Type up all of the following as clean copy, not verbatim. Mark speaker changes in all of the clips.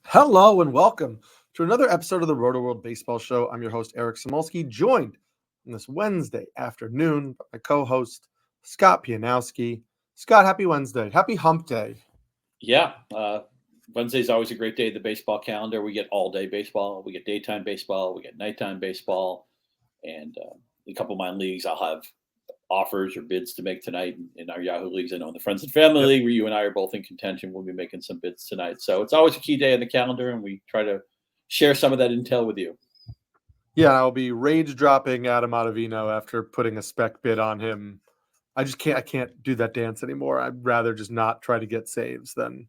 Speaker 1: Hello and welcome to another episode of the Rotoworld Baseball Show. I'm your host, Eric Samulski, joined on this Wednesday afternoon by my co-host, Scott Pianowski. Scott, happy Wednesday. Happy hump day.
Speaker 2: Yeah, Wednesday's always a great day of the baseball calendar. We get all-day baseball. We get daytime baseball. We get nighttime baseball. And a couple of my leagues, I'll have offers or bids to make tonight in our Yahoo leagues. I know in the Friends and Family League, where you and I are both in contention, we'll be making some bids tonight. So it's always a key day in the calendar, and we try to share some of that intel with you.
Speaker 1: Yeah, I'll be rage dropping Adam Ottavino after putting a spec bid on him. I can't do that dance anymore. I'd rather just not try to get saves than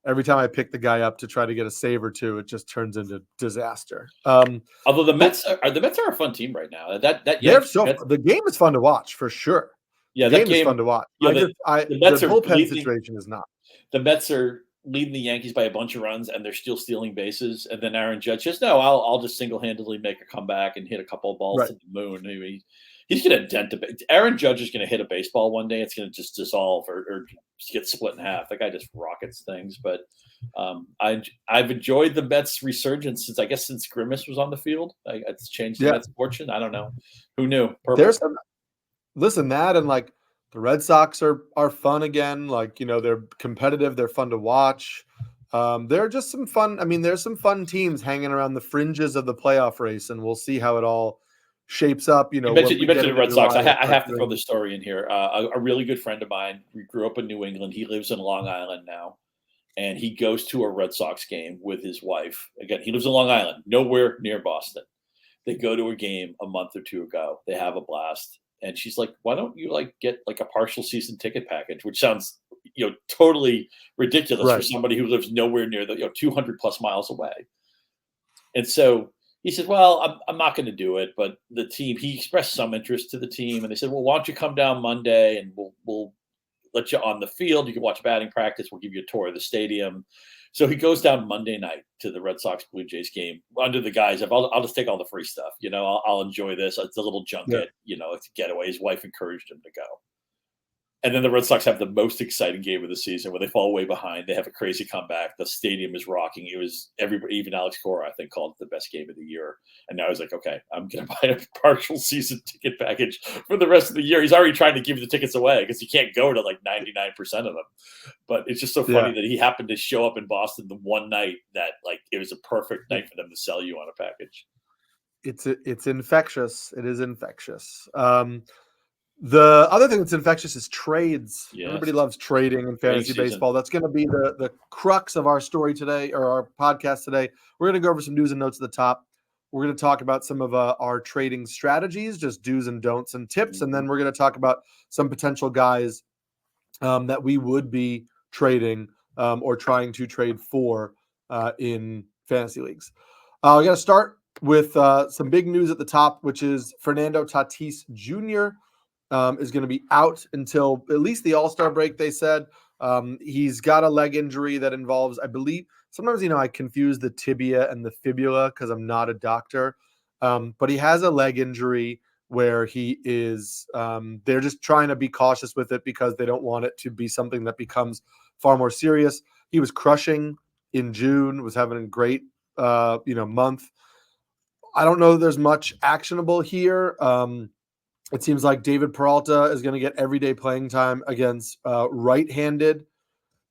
Speaker 1: every time I pick the guy up to try to get a save or two, it just turns into disaster.
Speaker 2: Although the Mets are a fun team right now.
Speaker 1: The game is fun to watch for sure.
Speaker 2: Yeah,
Speaker 1: the game is fun to watch.
Speaker 2: Yeah,
Speaker 1: the bullpen situation is not.
Speaker 2: The Mets are leading the Yankees by a bunch of runs, and they're still stealing bases. And then Aaron Judge says, "No, I'll just single-handedly make a comeback and hit a couple of balls to the moon." He's going to dent it. Aaron Judge is going to hit a baseball one day. It's going to just dissolve or get split in half. That guy just rockets things. But I've enjoyed the Mets' resurgence since Grimace was on the field. It's changed the Mets' fortune. I don't know. Who knew?
Speaker 1: Listen, that and like the Red Sox are fun again. Like, they're competitive. They're fun to watch. They're just some fun. I mean, there's some fun teams hanging around the fringes of the playoff race, and we'll see how it all shapes up.
Speaker 2: You mentioned the Red Sox. I have to throw the story in here. A really good friend of mine, we grew up in New England. He lives in Long Island now, and he goes to a Red Sox game with his wife. Again, he lives in Long Island, nowhere near Boston. They go to a game a month or two ago. They have a blast. And she's like, "Why don't you get a partial season ticket package?" Which sounds, totally ridiculous for somebody who lives nowhere near the 200 plus miles away. And so he said, "Well, I'm not going to do it." But the team, he expressed some interest to the team, and they said, "Well, why don't you come down Monday and we'll let you on the field. You can watch batting practice. We'll give you a tour of the stadium." So he goes down Monday night to the Red Sox Blue Jays game under the guise of, I'll just take all the free stuff. I'll enjoy this. It's a little junket, it's a getaway. His wife encouraged him to go. And then the Red Sox have the most exciting game of the season where they fall way behind. They have a crazy comeback. The stadium is rocking. It was everybody, even Alex Cora, I think, called it the best game of the year. And now he's like, okay, I'm going to buy a partial season ticket package for the rest of the year. He's already trying to give the tickets away because he can't go to 99% of them. But it's just so funny that he happened to show up in Boston the one night that it was a perfect night for them to sell you on a package.
Speaker 1: It's infectious. It is infectious. The other thing that's infectious is trades. Yes. Everybody loves trading in fantasy baseball. That's going to be the crux of our story today, or our podcast today. We're going to go over some do's and don'ts at the top. We're going to talk about some of our trading strategies, just do's and don'ts and tips. And then we're going to talk about some potential guys that we would be trading or trying to trade for in fantasy leagues. We got to start with some big news at the top, which is Fernando Tatis Jr. Is going to be out until at least the All-Star break, they said. He's got a leg injury that involves, I believe, sometimes, I confuse the tibia and the fibula because I'm not a doctor. But he has a leg injury where he is, they're just trying to be cautious with it because they don't want it to be something that becomes far more serious. He was crushing in June, was having a great, month. I don't know that there's much actionable here. It seems like David Peralta is going to get everyday playing time against right-handed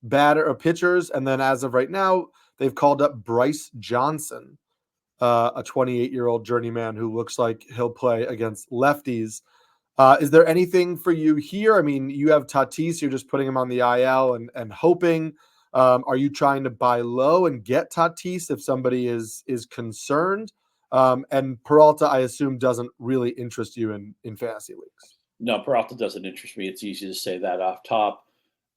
Speaker 1: batter or pitchers. And then as of right now, they've called up Bryce Johnson, a 28-year-old journeyman who looks like he'll play against lefties. Is there anything for you here? I mean, you have Tatis. You're just putting him on the IL and hoping. Are you trying to buy low and get Tatis if somebody is concerned? And Peralta, I assume, doesn't really interest you in fantasy leagues.
Speaker 2: No, Peralta doesn't interest me. It's easy to say that off top.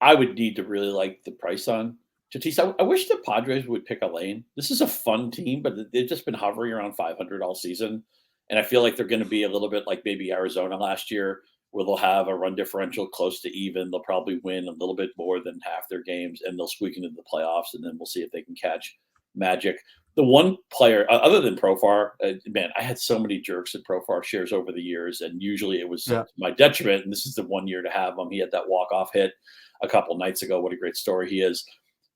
Speaker 2: I would need to really like the price on Tatis. I wish the Padres would pick a lane. This is a fun team, but they've just been hovering around 500 all season. And I feel like they're going to be a little bit like maybe Arizona last year, where they'll have a run differential close to even. They'll probably win a little bit more than half their games, and they'll squeak into the playoffs, and then we'll see if they can catch magic. The one player, other than Profar, man, I had so many jerks at Profar shares over the years, and usually it was to my detriment, and this is the one year to have him. He had that walk-off hit a couple nights ago. What a great story he is.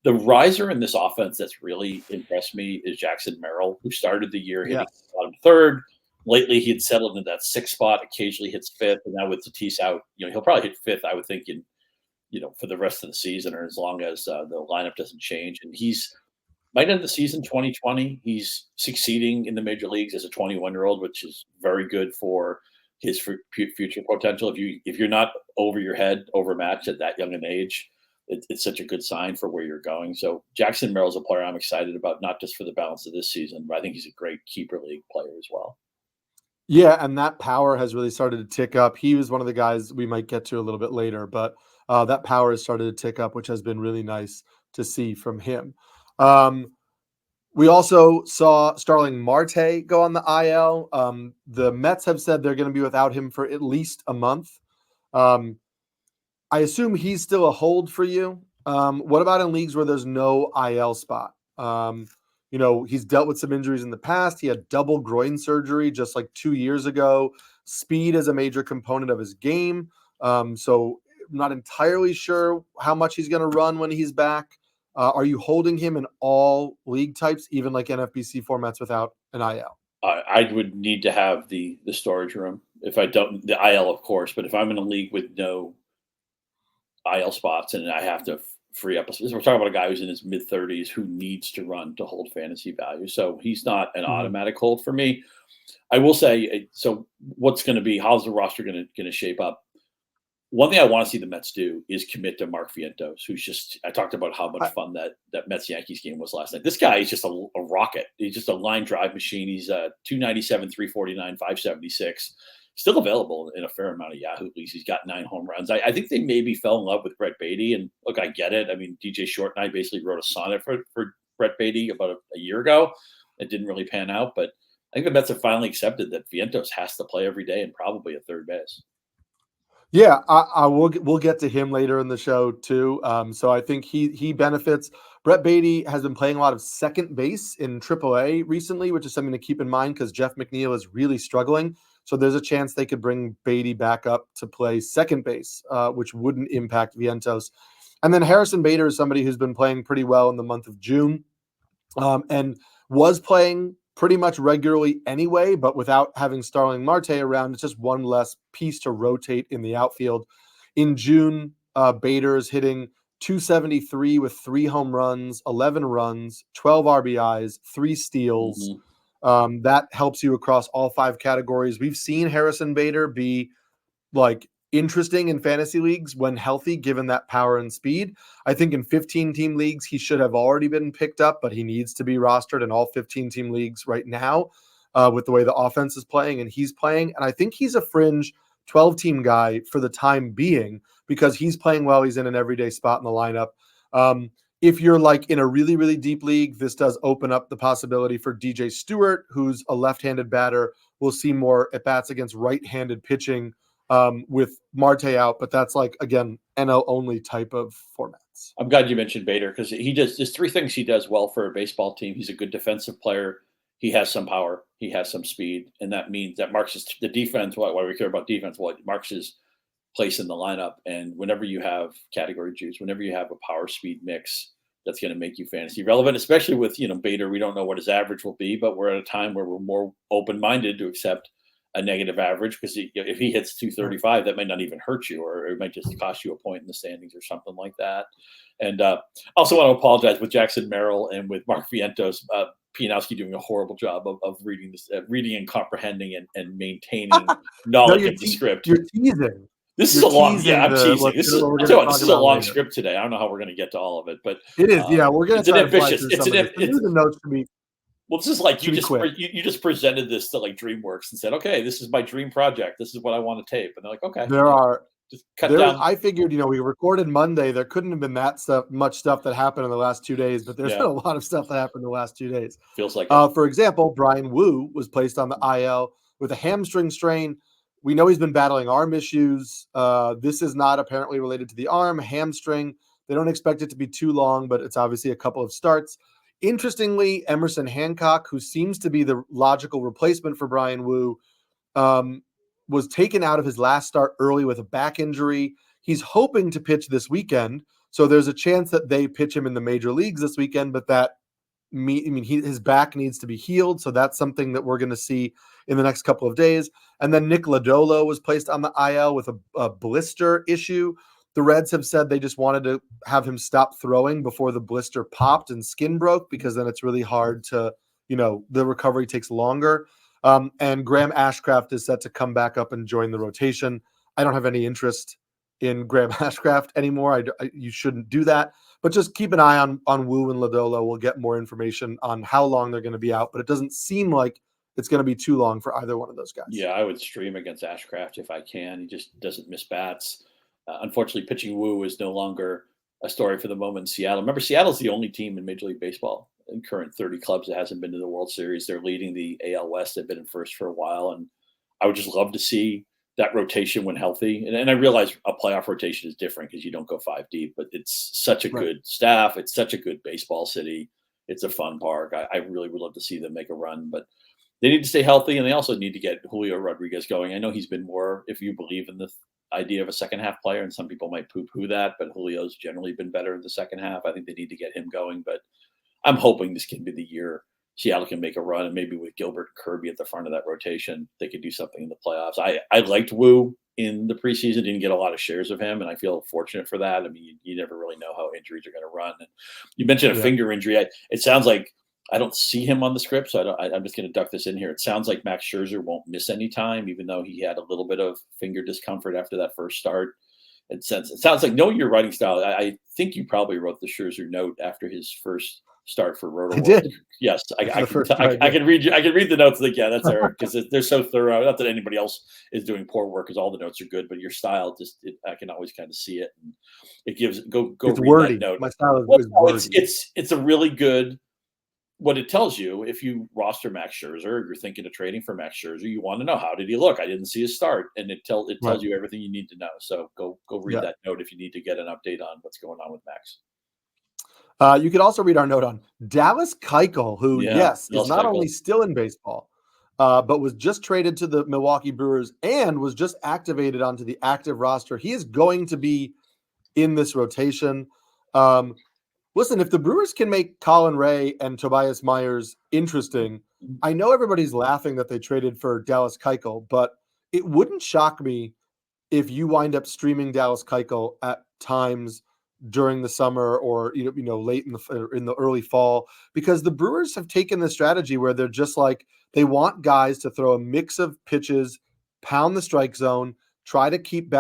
Speaker 2: The riser in this offense that's really impressed me is Jackson Merrill, who started the year hitting bottom third. Lately, he had settled into that sixth spot, occasionally hits fifth, and now with Tatis out, he'll probably hit fifth, I would think, for the rest of the season, or as long as the lineup doesn't change. And he's might end the season 2020. He's succeeding in the major leagues as a 21-year-old, which is very good for his future potential. If you're not over your head, overmatched at that young an age, it's such a good sign for where you're going. So Jackson Merrill's a player I'm excited about, not just for the balance of this season, but I think he's a great keeper league player as well.
Speaker 1: Yeah, and that power has really started to tick up. He was one of the guys we might get to a little bit later, but that power has started to tick up, which has been really nice to see from him. We also saw Starling Marte go on the IL. The Mets have said they're going to be without him for at least a month. I assume he's still a hold for you. What about in leagues where there's no IL spot? He's dealt with some injuries in the past. He had double groin surgery just like 2 years ago. Speed is a major component of his game. So I'm not entirely sure how much he's going to run when he's back. Are you holding him in all league types, even like NFBC formats without an IL?
Speaker 2: I would need to have the storage room. If I don't, the IL, of course, but if I'm in a league with no IL spots and I have to free up, we're talking about a guy who's in his mid-30s who needs to run to hold fantasy value. So he's not an automatic hold for me. I will say, so what's going to be, how's the roster going to shape up? One thing I want to see the Mets do is commit to Mark Vientos, who's just, I talked about how much fun that Mets-Yankees game was last night. This guy is just a rocket. He's just a line drive machine. He's 297, 349, 576. Still available in a fair amount of Yahoo leagues. He's got 9 home runs. I think they maybe fell in love with Brett Beatty. And look, I get it. I mean, DJ Short and I basically wrote a sonnet for Brett Beatty about a year ago. It didn't really pan out. But I think the Mets have finally accepted that Vientos has to play every day and probably at third base.
Speaker 1: Yeah, we'll get to him later in the show too. So I think he benefits. Brett Beatty has been playing a lot of second base in AAA recently, which is something to keep in mind because Jeff McNeil is really struggling. So there's a chance they could bring Beatty back up to play second base, which wouldn't impact Vientos. And then Harrison Bader is somebody who's been playing pretty well in the month of June, and was playing pretty much regularly anyway, but without having Starling Marte around, it's just one less piece to rotate in the outfield. In June, Bader is hitting 273 with 3 home runs, 11 runs, 12 RBIs, 3 steals. That helps you across all 5 categories. We've seen Harrison Bader be like interesting in fantasy leagues when healthy, given that power and speed. I think in 15-team leagues, he should have already been picked up, but he needs to be rostered in all 15-team leagues right now with the way the offense is playing and he's playing. And I think he's a fringe 12-team guy for the time being because he's playing well. He's in an everyday spot in the lineup. If you're like in a really, really deep league, this does open up the possibility for DJ Stewart, who's a left-handed batter. We'll see more at-bats against right-handed pitching with Marte out, but that's like, again, NL only type of formats.
Speaker 2: I'm glad you mentioned Bader because there's 3 things he does well for a baseball team. He's a good defensive player. He has some power. He has some speed. And that means that marks the defense. Why we care about defense? Well, it marks his place in the lineup. And whenever you have category juice, whenever you have a power speed mix, that's going to make you fantasy relevant, especially with, Bader. We don't know what his average will be, but we're at a time where we're more open-minded to accept a negative average because if he hits 235, that might not even hurt you, or it might just cost you a point in the standings or something like that. And also want to apologize with Jackson Merrill and with Mark Vientos, Pianowski doing a horrible job of reading this, reading and comprehending and maintaining knowledge of the script.
Speaker 1: You're teasing.
Speaker 2: This is a long, I'm teasing. This is a long script today. I don't know how we're going to get to all of it, but
Speaker 1: it is. Yeah, we're going to try
Speaker 2: ambitious.
Speaker 1: To fly through some of the notes to be.
Speaker 2: Well, this is like you just presented this to like DreamWorks and said, okay, this is my dream project. This is what I want to tape. And they're like, okay. Just cut down. I figured,
Speaker 1: we recorded Monday. There couldn't have been much stuff that happened in the last 2 days, but there's been a lot of stuff that happened in the last 2 days.
Speaker 2: Feels like
Speaker 1: for example, Bryan Wu was placed on the IL with a hamstring strain. We know he's been battling arm issues. This is not apparently related to the arm, hamstring. They don't expect it to be too long, but it's obviously a couple of starts. Interestingly, Emerson Hancock, who seems to be the logical replacement for Bryan Wu, was taken out of his last start early with a back injury. He's hoping to pitch this weekend, So there's a chance that they pitch him in the major leagues this weekend, but his back needs to be healed. So that's something that we're going to see in the next couple of days. And then Nick Lodolo was placed on the IL with a blister issue. The Reds have said they just wanted to have him stop throwing before the blister popped and skin broke, because then it's really hard to, the recovery takes longer. And Graham Ashcraft is set to come back up and join the rotation. I don't have any interest in Graham Ashcraft anymore. You shouldn't do that. But just keep an eye on Wu and Lodolo. We'll get more information on how long they're going to be out, but it doesn't seem like it's going to be too long for either one of those guys.
Speaker 2: Yeah, I would stream against Ashcraft if I can. He just doesn't miss bats. Unfortunately, pitching Wu is no longer a story for the moment in Seattle. Remember, Seattle's the only team in Major League Baseball in current 30 clubs that hasn't been to the World Series. They're leading the AL West. They've been in first for a while, and I would just love to see that rotation when healthy. And I realize a playoff rotation is different because you don't go 5 deep, but it's such a good staff. It's such a good baseball city. It's a fun park. I really would love to see them make a run, but they need to stay healthy, and they also need to get Julio Rodriguez going. I know he's been more, if you believe in the idea of a second half player, and some people might poo-poo that, but Julio's generally been better in the second half. I think they need to get him going, but I'm hoping this can be the year Seattle can make a run, and maybe with Gilbert and Kirby at the front of that rotation, they could do something in the playoffs. I liked Wu in the preseason, didn't get a lot of shares of him, and I feel fortunate for that. I mean, you never really know how injuries are going to run. And you mentioned a finger injury. It sounds like I don't see him on the script, so I'm just going to duck this in here. It sounds like Max Scherzer won't miss any time, even though he had a little bit of finger discomfort after that first start. It sounds like, knowing your writing style, I think you probably wrote the Scherzer note after his first start for Rotoworld.
Speaker 1: I did.
Speaker 2: Yes, I can read you. I can read the notes. Like, yeah, that's Eric, because they're so thorough. Not that anybody else is doing poor work, because all the notes are good, but your style I can always kind of see it, and it gives go
Speaker 1: it's
Speaker 2: read
Speaker 1: wordy.
Speaker 2: that note.
Speaker 1: My style is wordy.
Speaker 2: It's a really good. What it tells you, if you roster Max Scherzer, or you're thinking of trading for Max Scherzer, you want to know, how did he look? I didn't see his start, and it tells you everything you need to know. So go read that note if you need to get an update on what's going on with Max.
Speaker 1: You could also read our note on Dallas Keuchel, who, is not only still in baseball, but was just traded to the Milwaukee Brewers and was just activated onto the active roster. He is going to be in this rotation. Listen, if the Brewers can make Colin Ray and Tobias Myers interesting, I know everybody's laughing that they traded for Dallas Keuchel, but it wouldn't shock me if you wind up streaming Dallas Keuchel at times during the summer, or late in the early fall, because the Brewers have taken the strategy where they're just like, they want guys to throw a mix of pitches, pound the strike zone, try to keep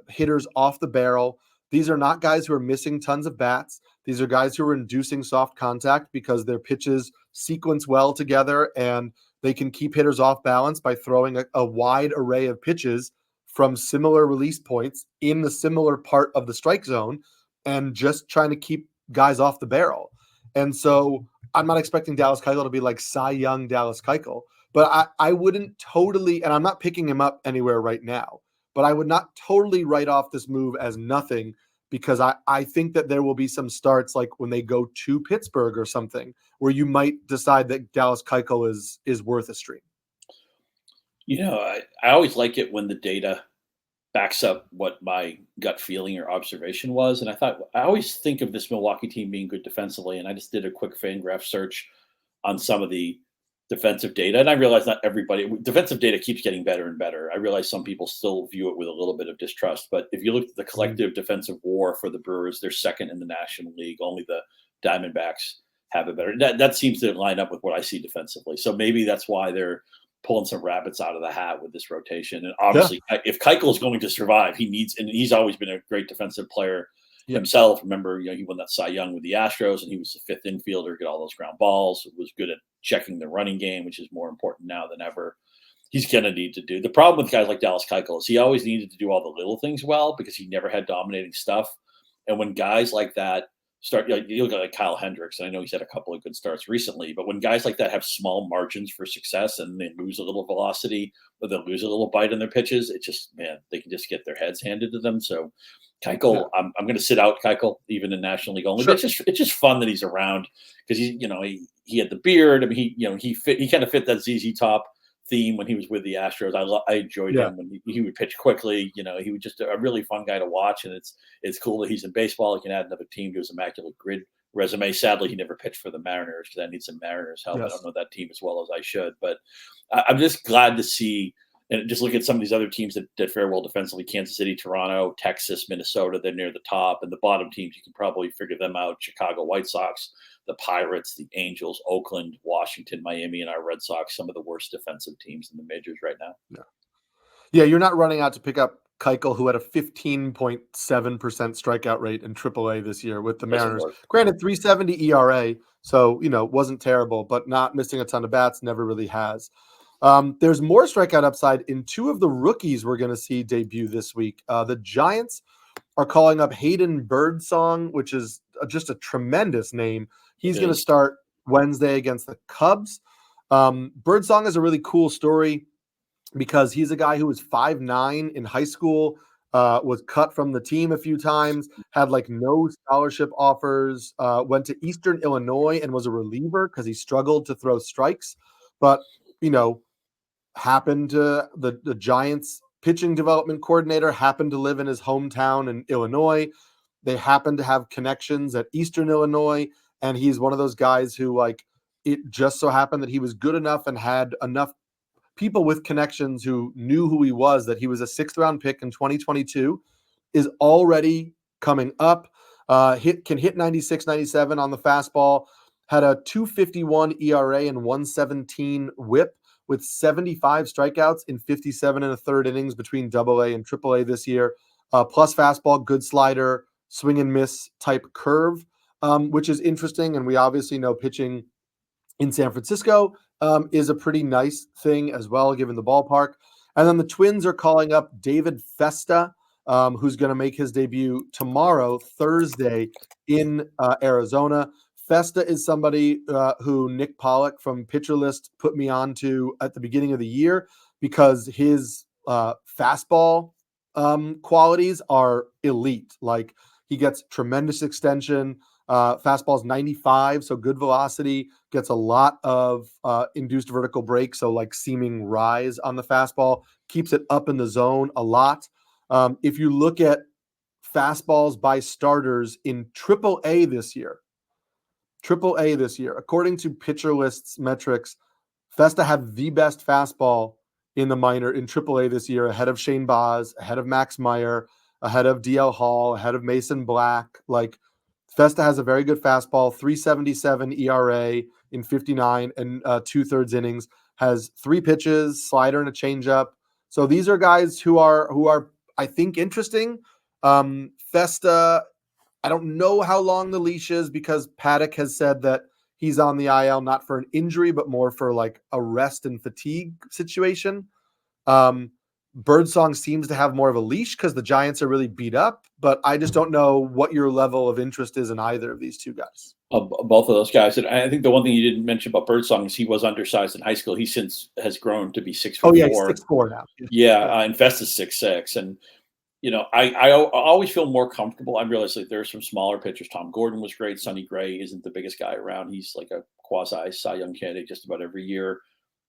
Speaker 1: hitters off the barrel. These are not guys who are missing tons of bats. These are guys who are inducing soft contact because their pitches sequence well together, and they can keep hitters off balance by throwing a wide array of pitches from similar release points in the similar part of the strike zone, and just trying to keep guys off the barrel. And so I'm not expecting Dallas Keuchel to be like Cy Young Dallas Keuchel, but I wouldn't totally, and I'm not picking him up anywhere right now, but I would not totally write off this move as nothing, because I think that there will be some starts, like when they go to Pittsburgh or something, where you might decide that Dallas Keuchel is worth a stream.
Speaker 2: I always like it when the data backs up what my gut feeling or observation was. And I always think of this Milwaukee team being good defensively. And I just did a quick FanGraph search on some of the defensive data. And I realize not everybody, defensive data keeps getting better and better. I realize some people still view it with a little bit of distrust, but if you look at the collective defensive WAR for the Brewers, they're second in the National League. Only the Diamondbacks have it better. That seems to line up with what I see defensively. So maybe that's why they're pulling some rabbits out of the hat with this rotation. And obviously, if Keuchel is going to survive, he needs, and he's always been a great defensive player himself. Remember, he won that Cy Young with the Astros, and he was the fifth infielder, get all those ground balls, was good at checking the running game, which is more important now than ever. He's going to need to do. The problem with guys like Dallas Keuchel is he always needed to do all the little things well, because he never had dominating stuff. And when guys like that start, you look at like Kyle Hendricks, and I know he's had a couple of good starts recently, but when guys like that have small margins for success and they lose a little velocity, or they lose a little bite in their pitches, it just, they can just get their heads handed to them. So Keuchel, I'm going to sit out Keuchel even in National League only. Sure. It's just fun that he's around, because he had the beard. I mean, he kind of fit that ZZ Top theme when he was with the Astros. I enjoyed him when he would pitch quickly. He was just a really fun guy to watch, and it's cool that he's in baseball. He can add another team to his immaculate grid resume. Sadly, he never pitched for the Mariners because I need some Mariners help. I don't know that team as well as I should, but I'm just glad to see. And just look at some of these other teams that did very well defensively: Kansas City, Toronto, Texas, Minnesota. They're near the top, and the bottom teams you can probably figure them out: Chicago White Sox, the Pirates, the Angels, Oakland, Washington, Miami, and our Red Sox. Some of the worst defensive teams in the majors right now.
Speaker 1: Yeah, you're not running out to pick up Keuchel, who had a 15.7% strikeout rate in AAA this year with the Mariners. Granted, 3.70 ERA, so wasn't terrible, but not missing a ton of bats. Never really has. There's more strikeout upside in two of the rookies we're going to see debut this week. The Giants are calling up Hayden Birdsong, which is just a tremendous name. He's going to start Wednesday against the Cubs. Birdsong is a really cool story because he's a guy who was 5'9" in high school, was cut from the team a few times, had no scholarship offers, went to Eastern Illinois and was a reliever because he struggled to throw strikes. But, happened to the Giants pitching development coordinator happened to live in his hometown in Illinois. They happened to have connections at Eastern Illinois, and he's one of those guys who it just so happened that he was good enough and had enough people with connections who knew who he was, that he was a 6th-round pick in 2022, is already coming up. Can hit 96, 97 on the fastball, had a 2.51 ERA and 1.17 whip, with 75 strikeouts in 57 and a third innings between AA and AAA this year. Plus fastball, good slider, swing and miss type curve, which is interesting. And we obviously know pitching in San Francisco is a pretty nice thing as well, given the ballpark. And then the Twins are calling up David Festa, who's going to make his debut tomorrow, Thursday, in Arizona. Festa is somebody who Nick Pollock from Pitcher List put me on to at the beginning of the year because his fastball qualities are elite. He gets tremendous extension. Fastball's 95, so good velocity, gets a lot of induced vertical break, so seaming rise on the fastball, keeps it up in the zone a lot. If you look at fastballs by starters in AAA this year, according to Pitcher List's metrics, Festa had the best fastball in the minor in AAA this year, ahead of Shane Baz, ahead of Max Meyer, ahead of DL Hall, ahead of Mason Black. Festa has a very good fastball, 3.77 ERA in 59 and 2/3 innings, has 3 pitches, slider and a changeup. So these are guys who are I think interesting. Festa, I don't know how long the leash is because Paddock has said that he's on the IL not for an injury, but more for a rest and fatigue situation. Birdsong seems to have more of a leash because the Giants are really beat up, but I just don't know what your level of interest is in either of these two guys.
Speaker 2: Both of those guys. And I think the one thing you didn't mention about Birdsong is he was undersized in high school. He since has grown to be 6'4".
Speaker 1: Oh, yeah, he's 6'4" now.
Speaker 2: Yeah, and Festa's 6'6". And I always feel more comfortable. I realize there are some smaller pitchers. Tom Gordon was great. Sonny Gray isn't the biggest guy around. He's like a quasi Cy Young candidate just about every year.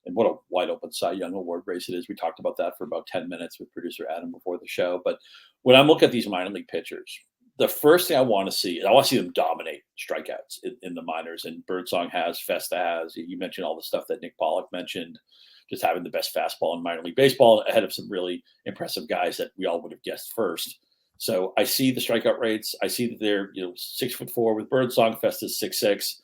Speaker 2: And what a wide open Cy Young Award race it is. We talked about that for about 10 minutes with producer Adam before the show. But when I look at these minor league pitchers, the first thing I want to see them dominate strikeouts in the minors. And Birdsong has, Festa has. You mentioned all the stuff that Nick Pollock mentioned, just having the best fastball in minor league baseball ahead of some really impressive guys that we all would have guessed first. So I see the strikeout rates. I see that they're 6'4" with Birdsong. Festa's 6'6".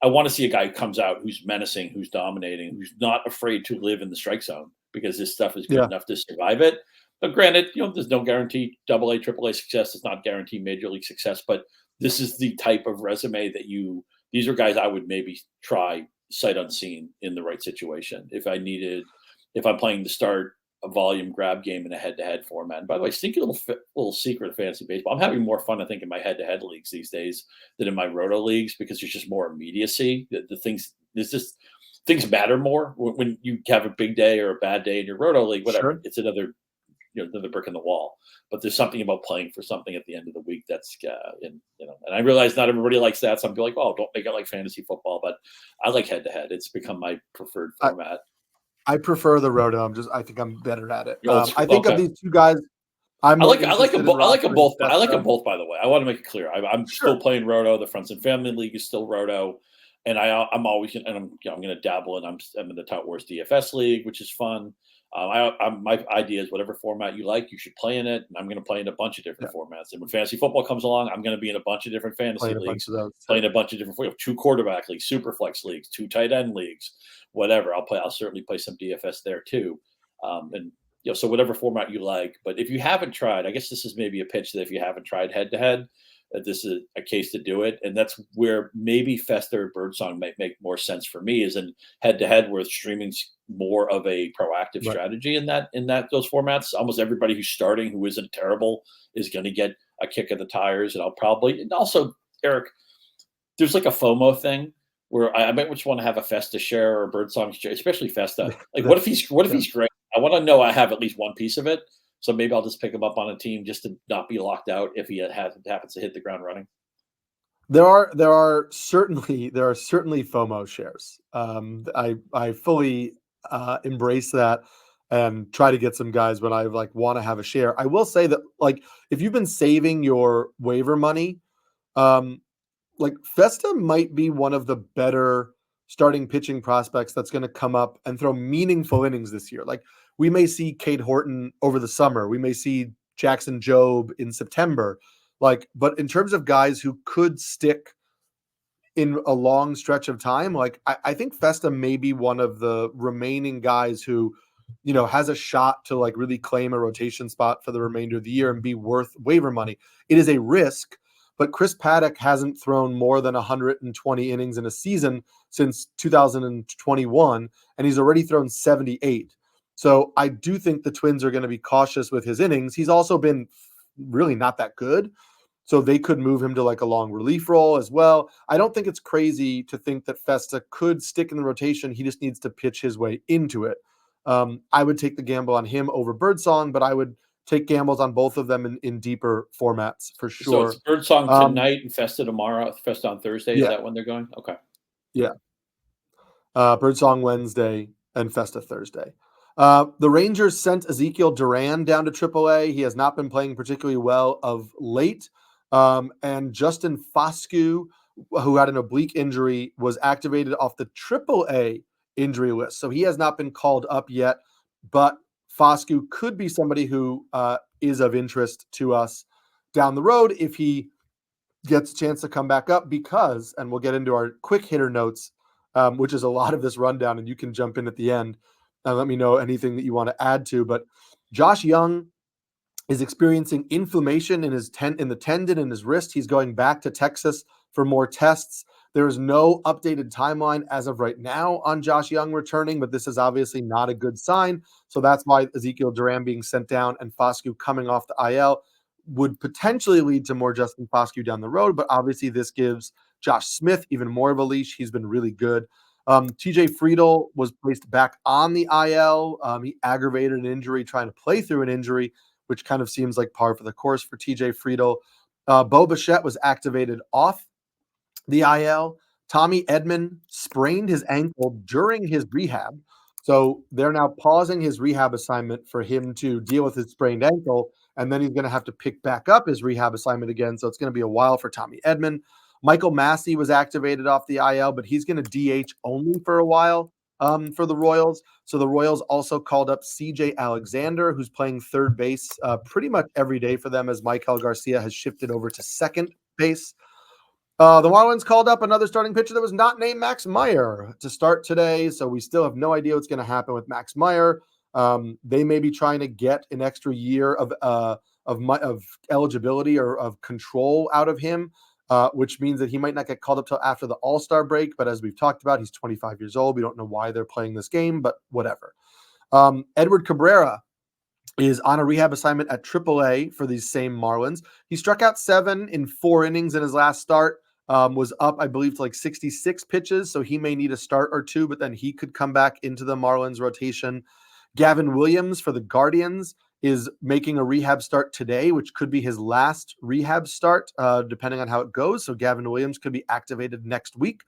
Speaker 2: I want to see a guy who comes out who's menacing, who's dominating, who's not afraid to live in the strike zone because this stuff is good enough to survive it. But granted, there's no guarantee AA, AAA success. It's not guaranteed major league success. But this is the type of resume that these are guys I would maybe try sight unseen in the right situation. If I'm playing to start a volume grab game in a head-to-head format. And by the way, sneaky little secret of fantasy baseball. I'm having more fun, I think, in my head-to-head leagues these days than in my roto leagues because there's just more immediacy. Things matter more when you have a big day or a bad day in your roto league. Whatever, sure. It's another brick in the wall. But there's something about playing for something at the end of the week that's, and I realize not everybody likes that. Some people are like, oh, don't make it like fantasy football. But I like head-to-head. It's become my preferred format.
Speaker 1: I prefer the Roto. I think I'm better at it. I think
Speaker 2: okay.
Speaker 1: of these two guys, I like them both.
Speaker 2: I like them both. By the way, I want to make it clear. I'm still playing Roto. The Friends and Family League is still Roto, and I'm always and I'm going to dabble in. I'm in the Tout Wars DFS League, which is fun. My idea is whatever format you like, you should play in it, and I'm going to play in a bunch of different formats. And when fantasy football comes along, I'm going to be in a bunch of different fantasy leagues, playing a bunch of different 2 quarterback leagues, super flex leagues, 2 tight end leagues, whatever. I'll certainly play some DFS there too, and so whatever format you like. But if you haven't tried, I guess this is maybe a pitch that if you haven't tried head to head, this is a case to do it. And that's where maybe Festa or Birdsong might make more sense for me, is in head to head, where streaming's more of a proactive strategy in those formats. Almost everybody who's starting who isn't terrible is going to get a kick of the tires. And also, Eric, there's like a FOMO thing where I might just want to have a Festa share or a Birdsong share, especially Festa. Like, what if he's great? I want to know I have at least one piece of it. So maybe I'll just pick him up on a team just to not be locked out if he happens to hit the ground running.
Speaker 1: There are certainly FOMO shares. I fully embrace that and try to get some guys when I want to have a share. I will say that if you've been saving your waiver money, Festa might be one of the better starting pitching prospects that's going to come up and throw meaningful innings this year. We may see Cade Horton over the summer. We may see Jackson Jobe in September. But in terms of guys who could stick in a long stretch of time, I think Festa may be one of the remaining guys who, has a shot to really claim a rotation spot for the remainder of the year and be worth waiver money. It is a risk, but Chris Paddock hasn't thrown more than 120 innings in a season since 2021, and he's already thrown 78. So I do think the Twins are going to be cautious with his innings. He's also been really not that good, so they could move him to a long relief role as well. I don't think it's crazy to think that Festa could stick in the rotation. He just needs to pitch his way into it. I would take the gamble on him over Birdsong, but I would take gambles on both of them in deeper formats for sure.
Speaker 2: So it's Birdsong tonight and Festa tomorrow. Festa on Thursday. Is that when they're going? Okay.
Speaker 1: Yeah. Birdsong Wednesday and Festa Thursday. The Rangers sent Ezekiel Duran down to AAA. He has not been playing particularly well of late. And Justin Foscue, who had an oblique injury, was activated off the AAA injury list. So he has not been called up yet, but Foscue could be somebody who is of interest to us down the road if he gets a chance to come back up, because, and we'll get into our quick hitter notes, which is a lot of this rundown, and you can jump in at the end and let me know anything that you want to add to. But Josh Young is experiencing inflammation in the tendon in his wrist. He's going back to Texas for more tests. There is no updated timeline as of right now on Josh Young returning, but this is obviously not a good sign. So that's why Ezekiel Duran being sent down and Foscue coming off the IL would potentially lead to more Justin Foscue down the road. But obviously this gives Josh Smith even more of a leash. He's been really good. TJ Friedl was placed back on the IL. He aggravated an injury trying to play through an injury, which kind of seems like par for the course for TJ Friedl. Bo Bichette was activated off the IL. Tommy Edman sprained his ankle during his rehab. So they're now pausing his rehab assignment for him to deal with his sprained ankle, and then he's going to have to pick back up his rehab assignment again. So it's going to be a while for Tommy Edman. Michael Massey was activated off the IL, but he's going to DH only for a while for the Royals. So the Royals also called up CJ Alexander, who's playing third base pretty much every day for them, as Michael Garcia has shifted over to second base. The Marlins called up another starting pitcher that was not named Max Meyer to start today. So we still have no idea what's going to happen with Max Meyer. They may be trying to get an extra year of eligibility or of control out of him. Which means that he might not get called up till after the All-Star break. But as we've talked about, he's 25 years old. We don't know why they're playing this game, but whatever. Edward Cabrera is on a rehab assignment at AAA for these same Marlins. He struck out 7 in 4 innings in his last start, was up, I believe, to 66 pitches. So he may need a start or two, but then he could come back into the Marlins rotation. Gavin Williams for the Guardians is making a rehab start today, which could be his last rehab start, depending on how it goes. So Gavin Williams could be activated next week.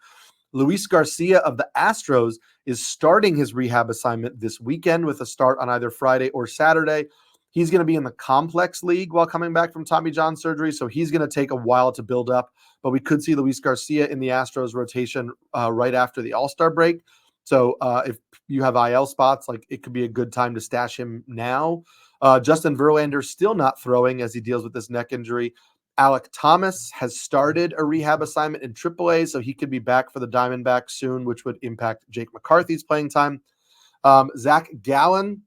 Speaker 1: Luis Garcia of the Astros is starting his rehab assignment this weekend with a start on either Friday or Saturday. He's going to be in the complex league while coming back from Tommy John surgery, so he's going to take a while to build up. But we could see Luis Garcia in the Astros rotation right after the All-Star break. So if you have IL spots, like it could be a good time to stash him now. Justin Verlander still not throwing as he deals with this neck injury. Alec Thomas has started a rehab assignment in AAA, so he could be back for the Diamondbacks soon, which would impact Jake McCarthy's playing time. Zach Gallen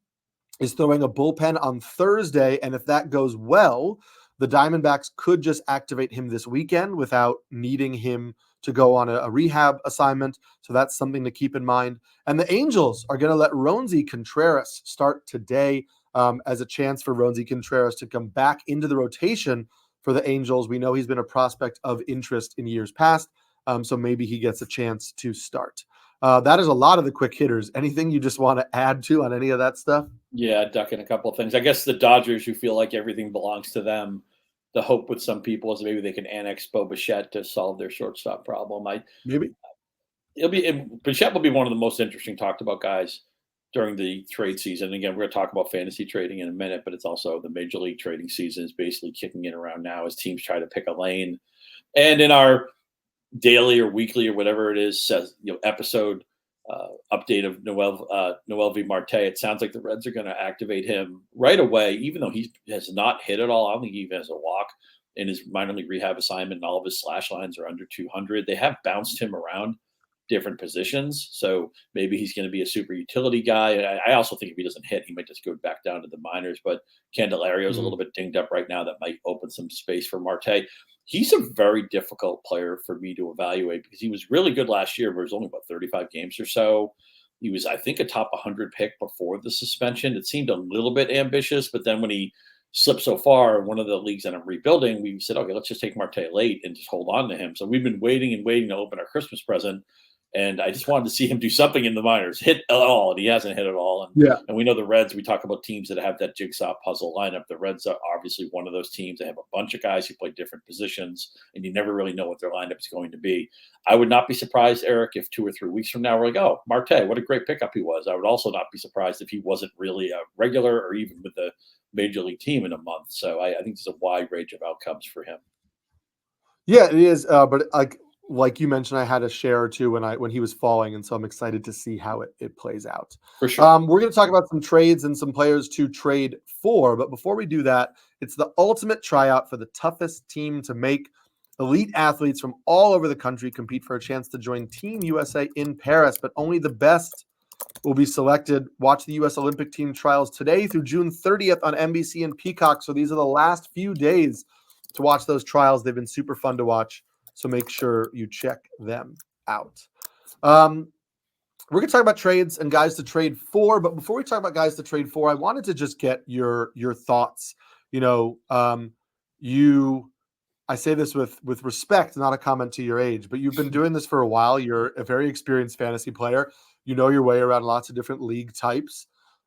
Speaker 1: is throwing a bullpen on Thursday, and if that goes well, the Diamondbacks could just activate him this weekend without needing him to go on a rehab assignment. So that's something to keep in mind. And the Angels are going to let Roansy Contreras start today as a chance for Roansy Contreras to come back into the rotation for the Angels. We know he's been a prospect of interest in years past, so maybe he gets a chance to start. That is a lot of the quick hitters. Anything you just want to add to on any of that stuff?
Speaker 2: Yeah, duck in a couple of things. I guess the Dodgers, who feel like everything belongs to them, the hope with some people is maybe they can annex Bichette to solve their shortstop problem. Bichette will be one of the most interesting talked about guys during the trade season. Again, we're going to talk about fantasy trading in a minute, but it's also the major league trading season is basically kicking in around now as teams try to pick a lane. And in our daily or weekly or whatever it is, episode update of Noel v. Marte, it sounds like the Reds are going to activate him right away, even though he has not hit at all. I don't think he even has a walk in his minor league rehab assignment, and all of his slash lines are under 200. They have bounced him around different positions, so maybe he's going to be a super utility guy. I also think if he doesn't hit, he might just go back down to the minors, but Candelario's a little bit dinged up right now. That might open some space for Marte. He's a very difficult player for me to evaluate because he was really good last year, but it was only about 35 games or so. He was, I think, a top 100 pick before the suspension. It seemed a little bit ambitious, but then when he slipped so far, one of the leagues that I'm rebuilding, we said, okay, let's just take Marte late and just hold on to him. So we've been waiting and waiting to open our Christmas present. And I just wanted to see him do something in the minors, hit at all, and he hasn't hit at all. And we know the Reds, we talk about teams that have that jigsaw puzzle lineup. The Reds are obviously one of those teams. They have a bunch of guys who play different positions, and you never really know what their lineup is going to be. I would not be surprised, Eric, if 2 or 3 weeks from now we're like, oh, Marte, what a great pickup he was. I would also not be surprised if he wasn't really a regular or even with the major league team in a month. So I think there's a wide range of outcomes for him.
Speaker 1: Yeah, it is. But like you mentioned, I had a share or two when he was falling, and so I'm excited to see how it plays out.
Speaker 2: For sure.
Speaker 1: We're going to talk about some trades and some players to trade for, but before we do that, it's the ultimate tryout for the toughest team to make. Elite athletes from all over the country compete for a chance to join Team USA in Paris, but only the best will be selected. Watch the U.S. Olympic team trials today through June 30th on NBC and Peacock. So these are the last few days to watch those trials. They've been super fun to watch. So make sure you check them out. We're going to talk about trades and guys to trade for. But before we talk about guys to trade for, I wanted to just get your thoughts. I say this with respect, not a comment to your age, but you've been doing this for a while. You're a very experienced fantasy player. You know your way around lots of different league types.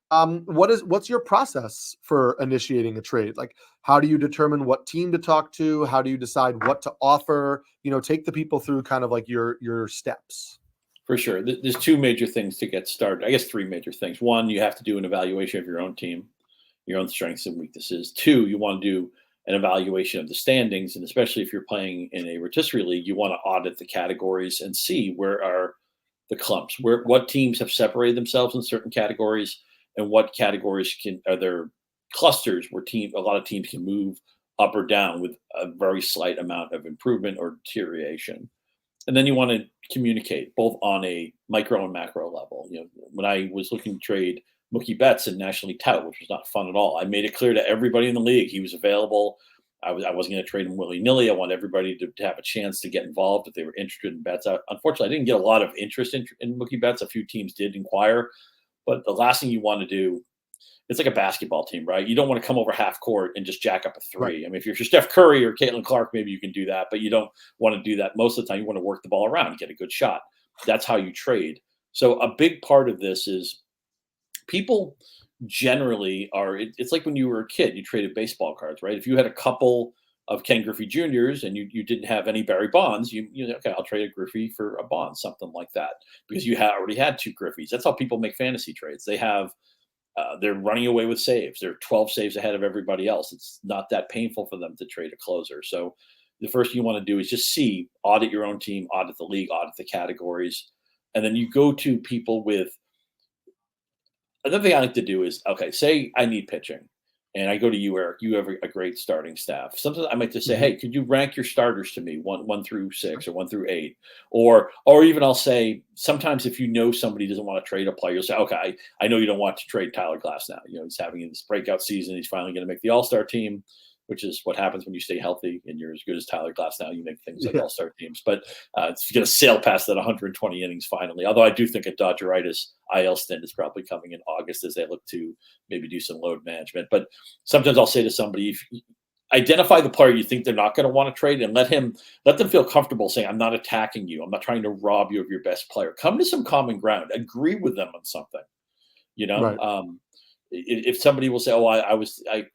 Speaker 1: What's your process for initiating a trade? Like, how do you determine what team to talk to? How do you decide what to offer? Take the people through kind of like your steps.
Speaker 2: For sure. There's 2 major things to get started. I guess 3 major things. 1, you have to do an evaluation of your own team, your own strengths and weaknesses. 2, you want to do an evaluation of the standings. And especially if you're playing in a rotisserie league, you want to audit the categories and see where are the clumps, what teams have separated themselves in certain categories, and what categories are there clusters where a lot of teams can move up or down with a very slight amount of improvement or deterioration. And then you want to communicate both on a micro and macro level. When I was looking to trade Mookie Betts in National League Tout, which was not fun at all, I made it clear to everybody in the league he was available. I wasn't going to trade him willy-nilly. I want everybody to have a chance to get involved if they were interested in Betts. Unfortunately, I didn't get a lot of interest in Mookie Betts. A few teams did inquire. But the last thing you want to do, it's like a basketball team, right? You don't want to come over half court and just jack up a 3. Right. I mean, if you're Steph Curry or Caitlin Clark, maybe you can do that, but you don't want to do that. Most of the time, you want to work the ball around and get a good shot. That's how you trade. So a big part of this is people generally it's like when you were a kid, you traded baseball cards, right? If you had a couple of Ken Griffey Juniors and you didn't have any Barry Bonds, you okay, I'll trade a Griffey for a Bond, something like that, because you already had 2 Griffeys. That's how people make fantasy trades. They have they're running away with saves. They're 12 saves ahead of everybody else. It's not that painful for them to trade a closer. So the first thing you want to do is just audit your own team, audit the league, audit the categories, and then you go to people with. Another thing I like to do is, okay, say I need pitching, and I go to you, Eric. You have a great starting staff. Sometimes I might just say, hey, could you rank your starters to me, one through 6 or 1 through 8, or even I'll say sometimes if you know somebody doesn't want to trade a player, you'll say, okay, I know you don't want to trade Tyler Glass now. He's having this breakout season. He's finally going to make the All-Star team, which is what happens when you stay healthy and you're as good as Tyler Glass now. You make things like all-star teams. But it's going to sail past that 120 innings finally. Although I do think a Dodgeritis IL stint is probably coming in August as they look to maybe do some load management. But sometimes I'll say to somebody, if you identify the player you think they're not going to want to trade and let them feel comfortable saying, I'm not attacking you. I'm not trying to rob you of your best player. Come to some common ground. Agree with them on something, Right. If somebody will say,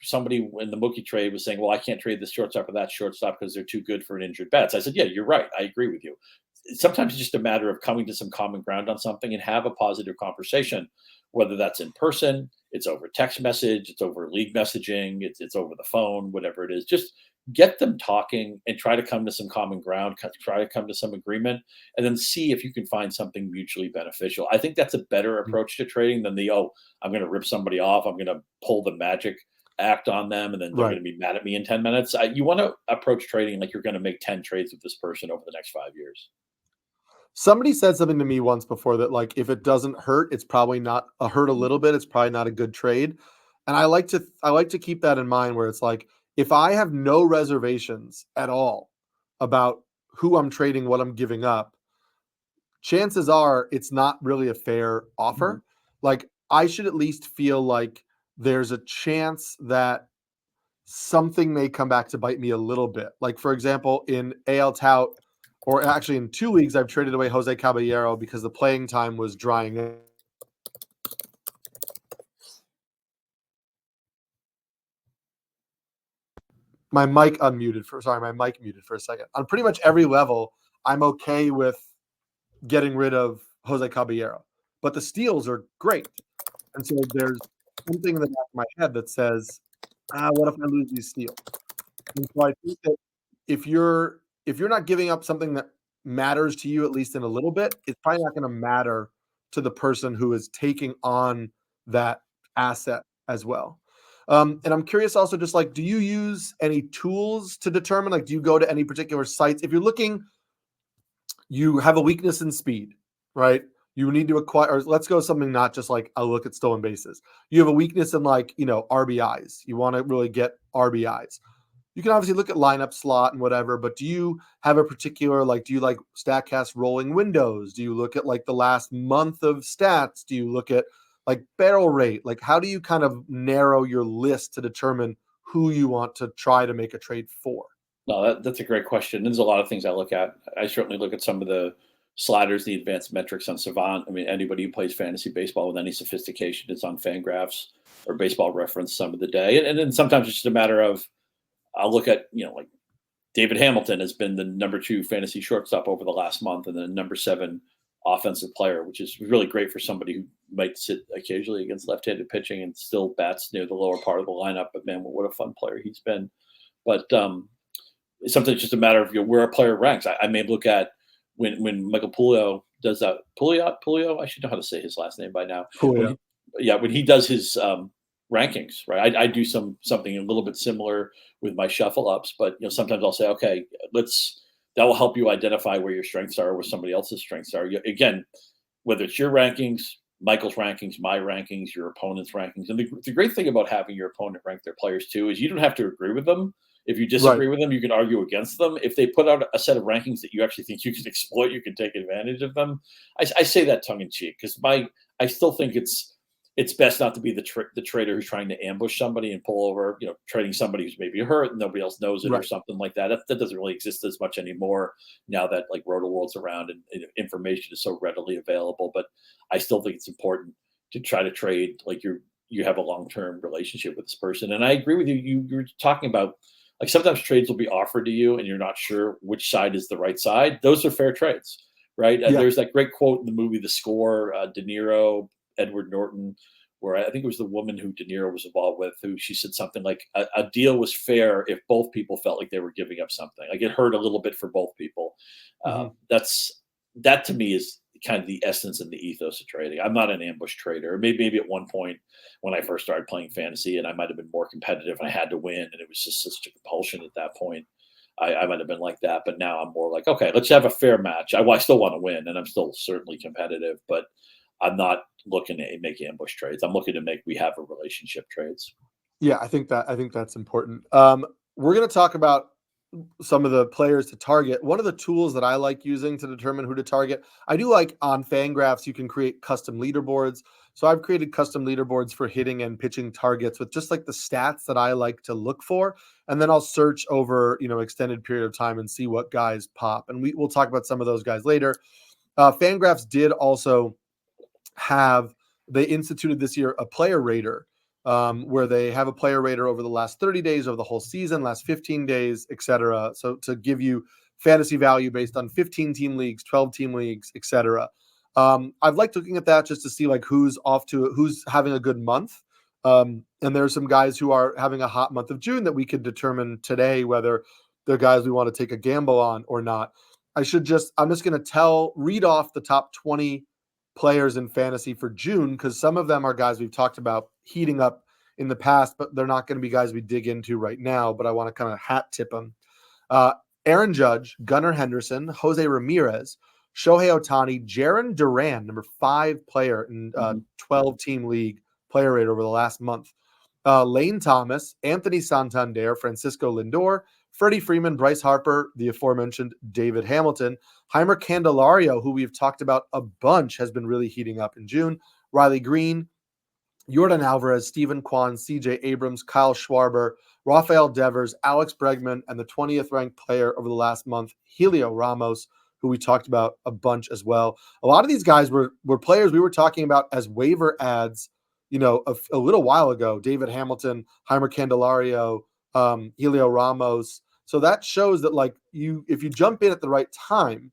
Speaker 2: somebody in the Mookie trade was saying, well, I can't trade this shortstop or that shortstop because they're too good for an injured Betts. I said, yeah, you're right. I agree with you. Sometimes it's just a matter of coming to some common ground on something and have a positive conversation, whether that's in person, it's over text message, it's over league messaging, it's over the phone, whatever it is. Just get them talking and try to come to some common ground, try to come to some agreement, and then see if you can find something mutually beneficial. I think that's a better approach to trading than I'm going to rip somebody off. I'm going to pull the magic act on them, and then they're going to be mad at me in 10 minutes. You want to approach trading like you're going to make 10 trades with this person over the next 5 years.
Speaker 1: Somebody said something to me once before that, like, if it doesn't hurt, it's probably not hurt a little bit. It's probably not a good trade. And I like to keep that in mind, where it's like, if I have no reservations at all about who I'm trading, what I'm giving up, chances are it's not really a fair offer. Mm-hmm. Like, I should at least feel like there's a chance that something may come back to bite me a little bit. Like, for example, in AL Tout, or actually in 2 leagues, I've traded away Jose Caballero because the playing time was drying up. My mic muted for a second. On pretty much every level, I'm okay with getting rid of Jose Caballero, but the steals are great. And so there's something in the back of my head that says, what if I lose these steals? And so I think that if you're not giving up something that matters to you, at least in a little bit, it's probably not going to matter to the person who is taking on that asset as well. And I'm curious also, just like, do you use any tools to determine, like, do you go to any particular sites? If you're looking, you have a weakness in speed, right? You need to acquire, or let's go something not just like, I'll look at stolen bases. You have a weakness in, like, RBIs. You want to really get RBIs. You can obviously look at lineup slot and whatever, but do you have a particular, like, do you like StatCast rolling windows? Do you look at, like, the last month of stats? Do you look at, like, barrel rate? Like, how do you kind of narrow your list to determine who you want to try to make a trade for?
Speaker 2: No, that's a great question. There's a lot of things I look at. I certainly look at some of the sliders, the advanced metrics on Savant. I mean, anybody who plays fantasy baseball with any sophistication is on Fangraphs or Baseball Reference some of the day. And then sometimes it's just a matter of, I'll look at, like David Hamilton has been the number 2 fantasy shortstop over the last month and the number 7 offensive player, which is really great for somebody who might sit occasionally against left-handed pitching and still bats near the lower part of the lineup. But man, what a fun player he's been. But it's sometimes just a matter of where a player ranks. I may look at when Michael Pulio does that. Pulio, I should know how to say his last name by now. When he does his rankings, right? I do something a little bit similar with my shuffle ups, but sometimes I'll say, okay, that will help you identify where your strengths are, where somebody else's strengths are. Again, whether it's your rankings, Michael's rankings, my rankings, your opponent's rankings. And the great thing about having your opponent rank their players too is you don't have to agree with them. If you disagree with them, you can argue against them. If they put out a set of rankings that you actually think you can exploit, you can take advantage of them. I say that tongue in cheek because I still think it's best not to be the trader who's trying to ambush somebody and pull over, trading somebody who's maybe hurt and nobody else knows it or something like that. That doesn't really exist as much anymore now that, like, Rotoworld's around and information is so readily available. But I still think it's important to try to trade like you have a long-term relationship with this person. And I agree with you. You were talking about like sometimes trades will be offered to you and you're not sure which side is the right side. Those are fair trades, right?
Speaker 1: Yeah.
Speaker 2: There's that great quote in the movie The Score, De Niro, Edward Norton, where I think it was the woman who De Niro was involved with, who she said something like a deal was fair if both people felt like they were giving up something. Like it hurt a little bit for both people. That to me is kind of the essence and the ethos of trading. I'm not an ambush trader. Maybe at one point when I first started playing fantasy and I might have been more competitive and I had to win and it was just such a compulsion at that point. I might have been like that, but now I'm more like, okay, let's have a fair match. I still want to win and I'm still certainly competitive, but I'm not looking to make ambush trades. I'm looking to make we have a relationship trades.
Speaker 1: Yeah, I think that's important. We're going to talk about some of the players to target. One of the tools that I like using to determine who to target, I do like on Fangraphs, you can create custom leaderboards. So I've created custom leaderboards for hitting and pitching targets with just like the stats that I like to look for. And then I'll search over, extended period of time and see what guys pop. And we'll talk about some of those guys later. Fangraphs did also they instituted this year a player rater, where they have a player rater over the last 30 days, over the whole season, last 15 days, etc. So to give you fantasy value based on 15-team leagues, 12-team leagues, etc. I've liked looking at that just to see like who's having a good month. And there's some guys who are having a hot month of June that we could determine today whether they're guys we want to take a gamble on or not. I'm just going to read off the top 20 players in fantasy for June, because some of them are guys we've talked about heating up in the past, but they're not going to be guys we dig into right now, but I want to kind of hat tip them. Aaron Judge, Gunnar Henderson, Jose Ramirez, Shohei Ohtani, Jarren Duran, number 5 player in 12-team league player rate over the last month. Lane Thomas, Anthony Santander, Francisco Lindor, Freddie Freeman, Bryce Harper, the aforementioned David Hamilton, Heimer Candelario, who we've talked about a bunch, has been really heating up in June, Riley Green, Yordan Alvarez, Stephen Kwan, CJ Abrams, Kyle Schwarber, Rafael Devers, Alex Bregman, and the 20th ranked player over the last month, Helio Ramos, who we talked about a bunch as well. A lot of these guys were players we were talking about as waiver ads, a little while ago. David Hamilton, Heimer Candelario, Helio Ramos. So that shows that if you jump in at the right time,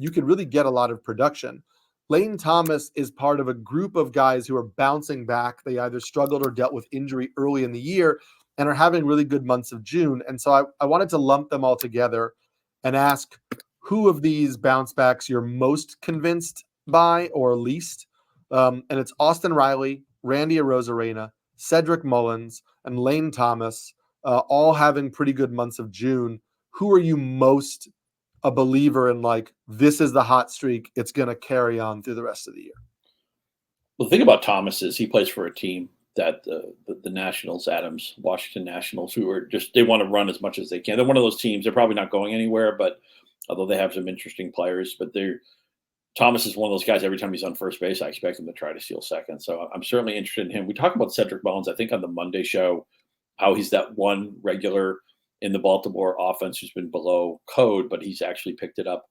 Speaker 1: you could really get a lot of production. Lane Thomas is part of a group of guys who are bouncing back. They either struggled or dealt with injury early in the year and are having really good months of June. And so I wanted to lump them all together and ask who of these bounce backs you're most convinced by or least. And it's Austin Riley, Randy Arozarena, Cedric Mullins, and Lane Thomas, all having pretty good months of June. Who are you most a believer in, this is the hot streak, it's going to carry on through the rest of the year?
Speaker 2: Well, the thing about Thomas is he plays for a team that the Nationals, Washington Nationals, who are they want to run as much as they can. They're one of those teams, they're probably not going anywhere, but although they have some interesting players, but Thomas is one of those guys, every time he's on first base, I expect him to try to steal second. So I'm certainly interested in him. We talked about Cedric Mullins, I think, on the Monday show, how he's that one regular in the Baltimore offense who's been below code, but he's actually picked it up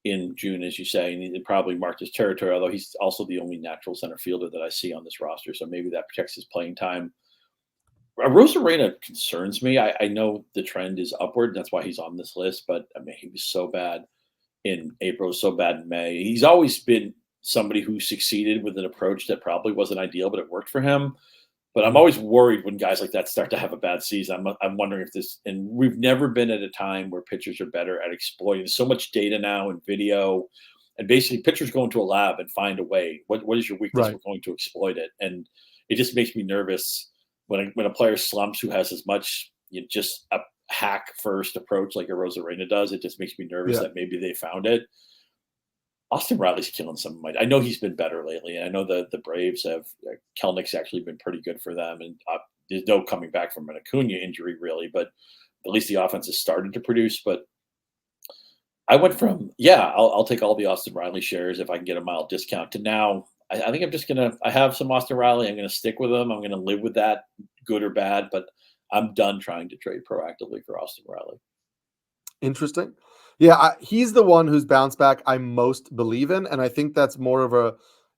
Speaker 2: in June, as you say, and he probably marked his territory, although he's also the only natural center fielder that I see on this roster. So maybe that protects his playing time. Arozarena concerns me. I know the trend is upward. That's why he's on this list, but I mean, he was so bad in April, so bad in May. He's always been somebody who succeeded with an approach that probably wasn't ideal, but it worked for him. But I'm always worried when guys like that start to have a bad season. I'm wondering if and we've never been at a time where pitchers are better at exploiting. There's so much data now and video, and basically pitchers go into a lab and find a way. What is your weakness? Right. We're going to exploit it. And it just makes me nervous when a player slumps who has as much just a hack first approach like Arozarena does. It just makes me nervous that maybe they found it. Austin Riley's killing some of my. I know he's been better lately, and I know the Braves have Kelnick's actually been pretty good for them, and there's no coming back from an Acuna injury really, but at least the offense has started to produce. But I went from I'll take all the Austin Riley shares if I can get a mild discount to now. I think I'm just gonna. I have some Austin Riley. I'm gonna stick with him. I'm gonna live with that, good or bad. But I'm done trying to trade proactively for Austin Riley.
Speaker 1: Interesting. Yeah, he's the one whose bounce back I most believe in, and I think that's more of a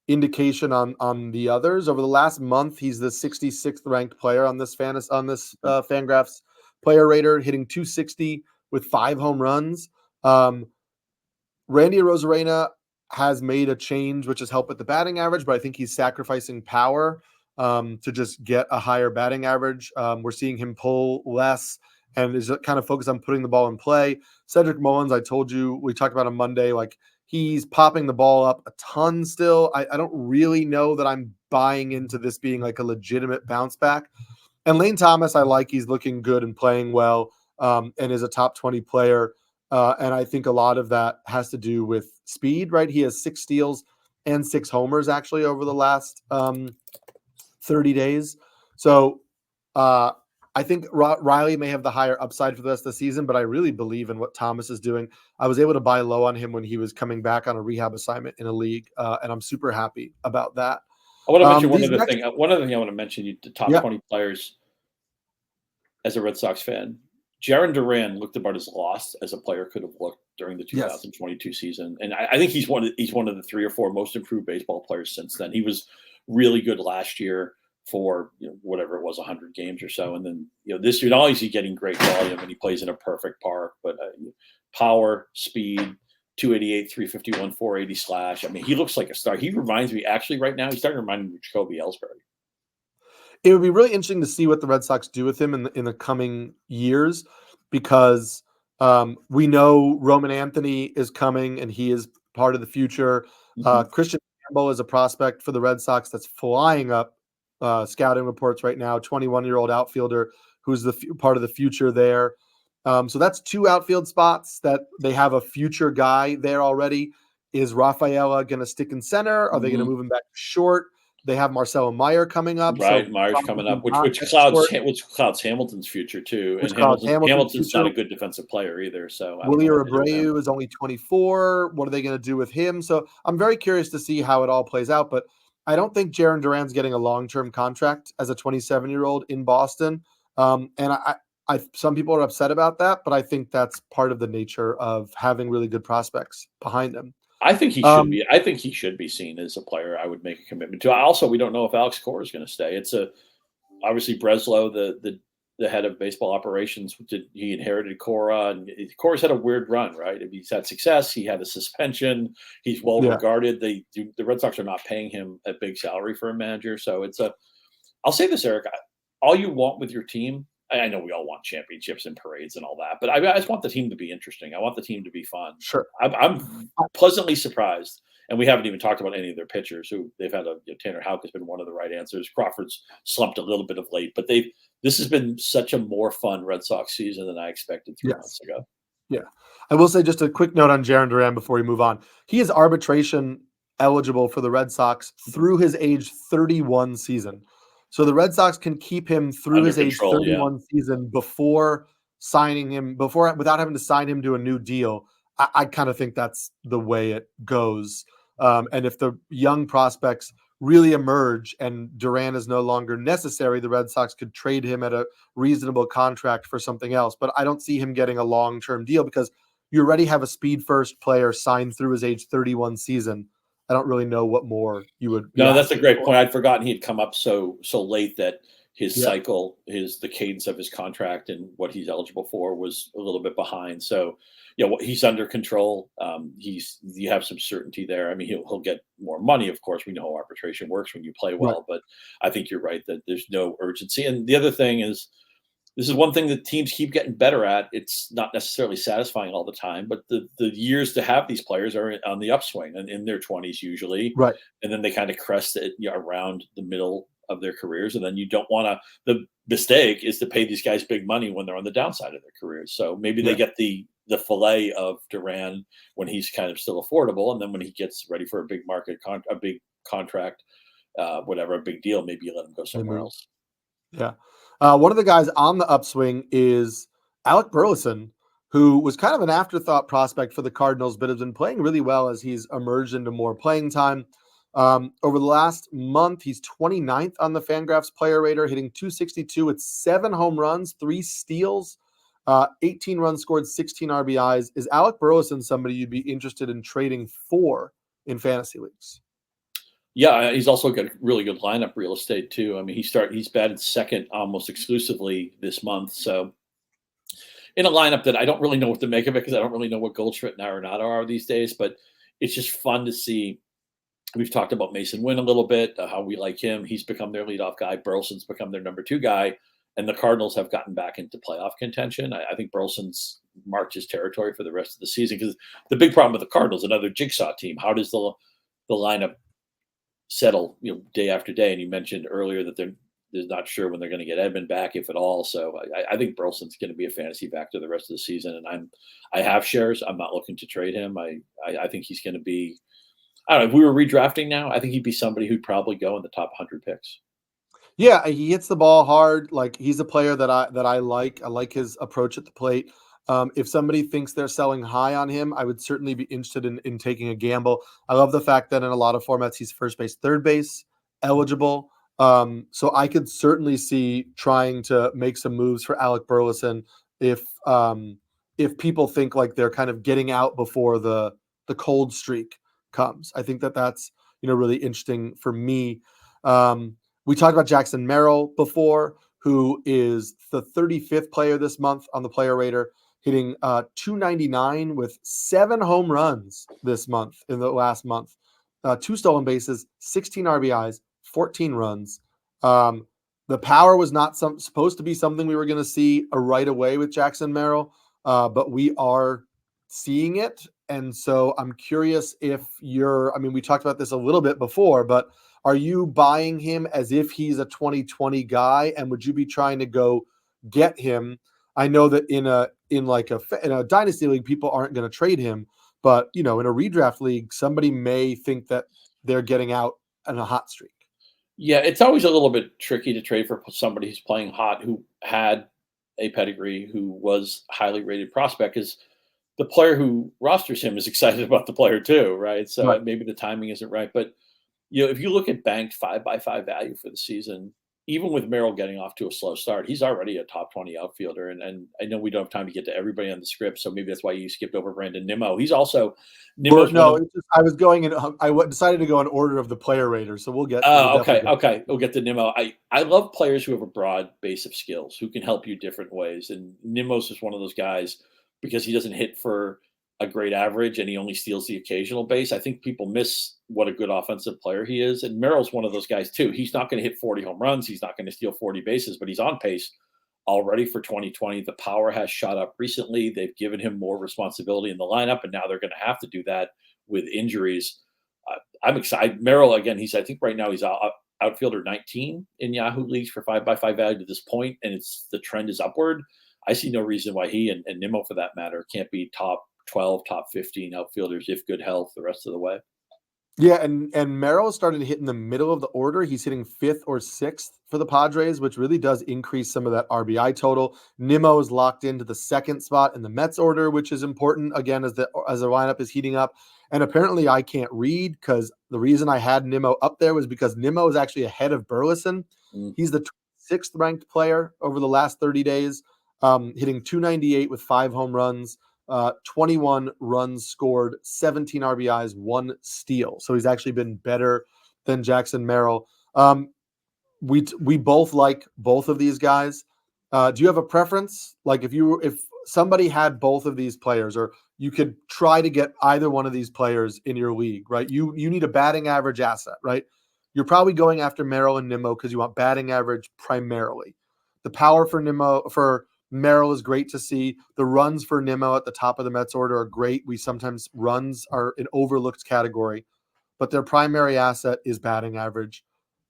Speaker 1: indication on the others. Over the last month, he's the 66th ranked player on this Fangraphs player rater, hitting 260 with 5 home runs. Randy Arozarena has made a change, which has helped with the batting average, but I think he's sacrificing power to just get a higher batting average. We're seeing him pull less and is kind of focused on putting the ball in play. Cedric Mullins, I told you, we talked about on Monday, like he's popping the ball up a ton still. I don't really know that I'm buying into this being like a legitimate bounce back. And Lane Thomas, I like. He's looking good and playing well and is a top 20 player. And I think a lot of that has to do with speed, right? He has 6 steals and 6 homers actually over the last 30 days. So I think Riley may have the higher upside for the rest of the season, but I really believe in what Thomas is doing. I was able to buy low on him when he was coming back on a rehab assignment in a league, and I'm super happy about that.
Speaker 2: I want to mention one other thing. One other thing I want to mention: the top 20 players. As a Red Sox fan, Jarren Duran looked about as lost as a player could have looked during the 2022 season, and I think he's one of the 3 or 4 most improved baseball players since then. He was really good last year for whatever it was, 100 games or so, and then this year not only is he getting great volume and he plays in a perfect park, but power, speed, 288, 351, 480 slash. I mean, he looks like a star. He reminds me actually right now. He's starting to remind me of Jacoby Ellsbury.
Speaker 1: It would be really interesting to see what the Red Sox do with him in the coming years, because we know Roman Anthony is coming and he is part of the future. Christian Campbell is a prospect for the Red Sox that's flying up scouting reports right now. 21-year-old outfielder who's part of the future there. So that's 2 outfield spots that they have a future guy there already. Is Rafaela going to stick in center? Are they going to move him back to short? They have Marcelo Meyer coming up.
Speaker 2: Right, so Meyer's coming up, which clouds Hamilton's future too. And Hamilton's not a good defensive player either. So
Speaker 1: Willie Abreu is only 24. What are they going to do with him? So I'm very curious to see how it all plays out. But I don't think Jarren Duran's getting a long-term contract as a 27-year-old in Boston. And some people are upset about that, but I think that's part of the nature of having really good prospects behind him.
Speaker 2: I think he should be. I think he should be seen as a player I would make a commitment to. Also, we don't know if Alex Cora is going to stay. It's obviously Breslow, the head of baseball operations. He inherited Cora, and Cora's had a weird run, right? He's had success. He had a suspension. He's well regarded. The Red Sox are not paying him a big salary for a manager, so it's a. I'll say this, Eric. All you want with your team. I know we all want championships and parades and all that, but I just want the team to be interesting. I want the team to be fun.
Speaker 1: Sure.
Speaker 2: I'm pleasantly surprised, and we haven't even talked about any of their pitchers who they've had. Tanner Houck has been one of the right answers. Crawford's slumped a little bit of late, but this has been such a more fun Red Sox season than I expected 3 months ago.
Speaker 1: Yeah. I will say just a quick note on Jarren Duran before we move on. He is arbitration eligible for the Red Sox through his age 31 season. So the Red Sox can keep him through his age 31 season before signing him, without having to sign him to a new deal. I kind of think that's the way it goes. And if the young prospects really emerge and Duran is no longer necessary, the Red Sox could trade him at a reasonable contract for something else. But I don't see him getting a long-term deal because you already have a speed-first player signed through his age 31 season. I don't really know what more you would.
Speaker 2: No, that's a great point. I'd forgotten he'd come up so late that his cycle, the cadence of his contract and what he's eligible for was a little bit behind. So, he's under control. You have some certainty there. I mean, he'll get more money, of course. We know how arbitration works when you play well, but I think you're right that there's no urgency. And the other thing is, this is one thing that teams keep getting better at. It's not necessarily satisfying all the time, but the years to have these players are on the upswing and in their 20s usually.
Speaker 1: Right.
Speaker 2: And then they kind of crest it around the middle of their careers. And then you don't want to – the mistake is to pay these guys big money when they're on the downside of their careers. So maybe they get the fillet of Duran when he's kind of still affordable. And then when he gets ready for a big market, a big contract, whatever, a big deal, maybe you let him go somewhere else.
Speaker 1: Yeah. One of the guys on the upswing is Alec Burleson, who was kind of an afterthought prospect for the Cardinals, but has been playing really well as he's emerged into more playing time. Over the last month, he's 29th on the Fangraphs player rater, hitting 262 with 7 home runs, 3 steals, 18 runs scored, 16 RBIs. Is Alec Burleson somebody you'd be interested in trading for in fantasy leagues?
Speaker 2: Yeah, he's also got really good lineup real estate too. I mean, he's batted second almost exclusively this month. So in a lineup that I don't really know what to make of it because I don't really know what Goldschmidt and Arenado are these days. But it's just fun to see. We've talked about Mason Wynn a little bit, how we like him. He's become their leadoff guy. Burleson's become their number 2 guy. And the Cardinals have gotten back into playoff contention. I think Burleson's marked his territory for the rest of the season because the big problem with the Cardinals, another jigsaw team, how does the lineup settle, day after day? And you mentioned earlier that they're not sure when they're going to get Edman back, if at all. So I think Burleson's going to be a fantasy factor the rest of the season. And I have shares. I'm not looking to trade him. I think he's going to be, I don't know, if we were redrafting now, I think he'd be somebody who'd probably go in the top 100 picks.
Speaker 1: Yeah, he hits the ball hard. Like, he's a player that I like. I like his approach at the plate. If somebody thinks they're selling high on him, I would certainly be interested in taking a gamble. I love the fact that in a lot of formats, he's first base, third base eligible. So I could certainly see trying to make some moves for Alec Burleson if people think like they're kind of getting out before the cold streak comes. I think that's really interesting for me. We talked about Jackson Merrill before, who is the 35th player this month on the player rater, hitting 299 with 7 home runs this month in the last month, 2 stolen bases, 16 RBIs, 14 runs. The power was not supposed to be something we were going to see right away with Jackson Merrill, but we are seeing it. And so I'm curious if we talked about this a little bit before, but are you buying him as if he's a 2020 guy? And would you be trying to go get him? I know that in a dynasty league, people aren't going to trade him, but in a redraft league, somebody may think that they're getting out on a hot streak.
Speaker 2: Yeah, it's always a little bit tricky to trade for somebody who's playing hot, who had a pedigree, who was highly rated prospect, because the player who rosters him is excited about the player too, right? So right. Maybe the timing isn't right, but if you look at banked 5x5 value for the season, even with Merrill getting off to a slow start, he's already a top 20 outfielder. And I know we don't have time to get to everybody on the script, so maybe that's why you skipped over Brandon Nimmo. He's also
Speaker 1: I was going in. I decided to go in order of the player rater, so we'll get.
Speaker 2: Okay. We'll get to Nimmo. I love players who have a broad base of skills who can help you different ways, and Nimmo's is one of those guys because he doesn't hit for a great average and he only steals the occasional base. I think people miss what a good offensive player he is. And Merrill's one of those guys too. He's not going to hit 40 home runs. He's not going to steal 40 bases, but he's on pace already for 2020. The power has shot up recently. They've given him more responsibility in the lineup, and now they're going to have to do that with injuries. I'm excited. Merrill, again, I think right now he's outfielder 19 in Yahoo leagues for 5x5 value to this point, and the trend is upward. I see no reason why he and Nimmo, for that matter, can't be top 12, top 15 outfielders if good health the rest of the way.
Speaker 1: Yeah, and Merrill started to hit in the middle of the order. He's hitting 5th or 6th for the Padres, which really does increase some of that RBI total. Nimmo is locked into the 2nd spot in the Mets order, which is important, again, as the lineup is heating up. And apparently I can't read, because the reason I had Nimmo up there was because Nimmo is actually ahead of Burleson. He's the 6th ranked player over the last 30 days, hitting 298 with 5 home runs. 21 runs scored, 17 RBIs, 1 steal. So he's actually been better than Jackson Merrill. We both like both of these guys. Do you have a preference? Like if somebody had both of these players, or you could try to get either one of these players in your league, right? You need a batting average asset, right? You're probably going after Merrill and Nimmo because you want batting average primarily. The power for Merrill is great to see. The runs for Nimmo at the top of the Mets order are great. Sometimes runs are an overlooked category, but their primary asset is batting average.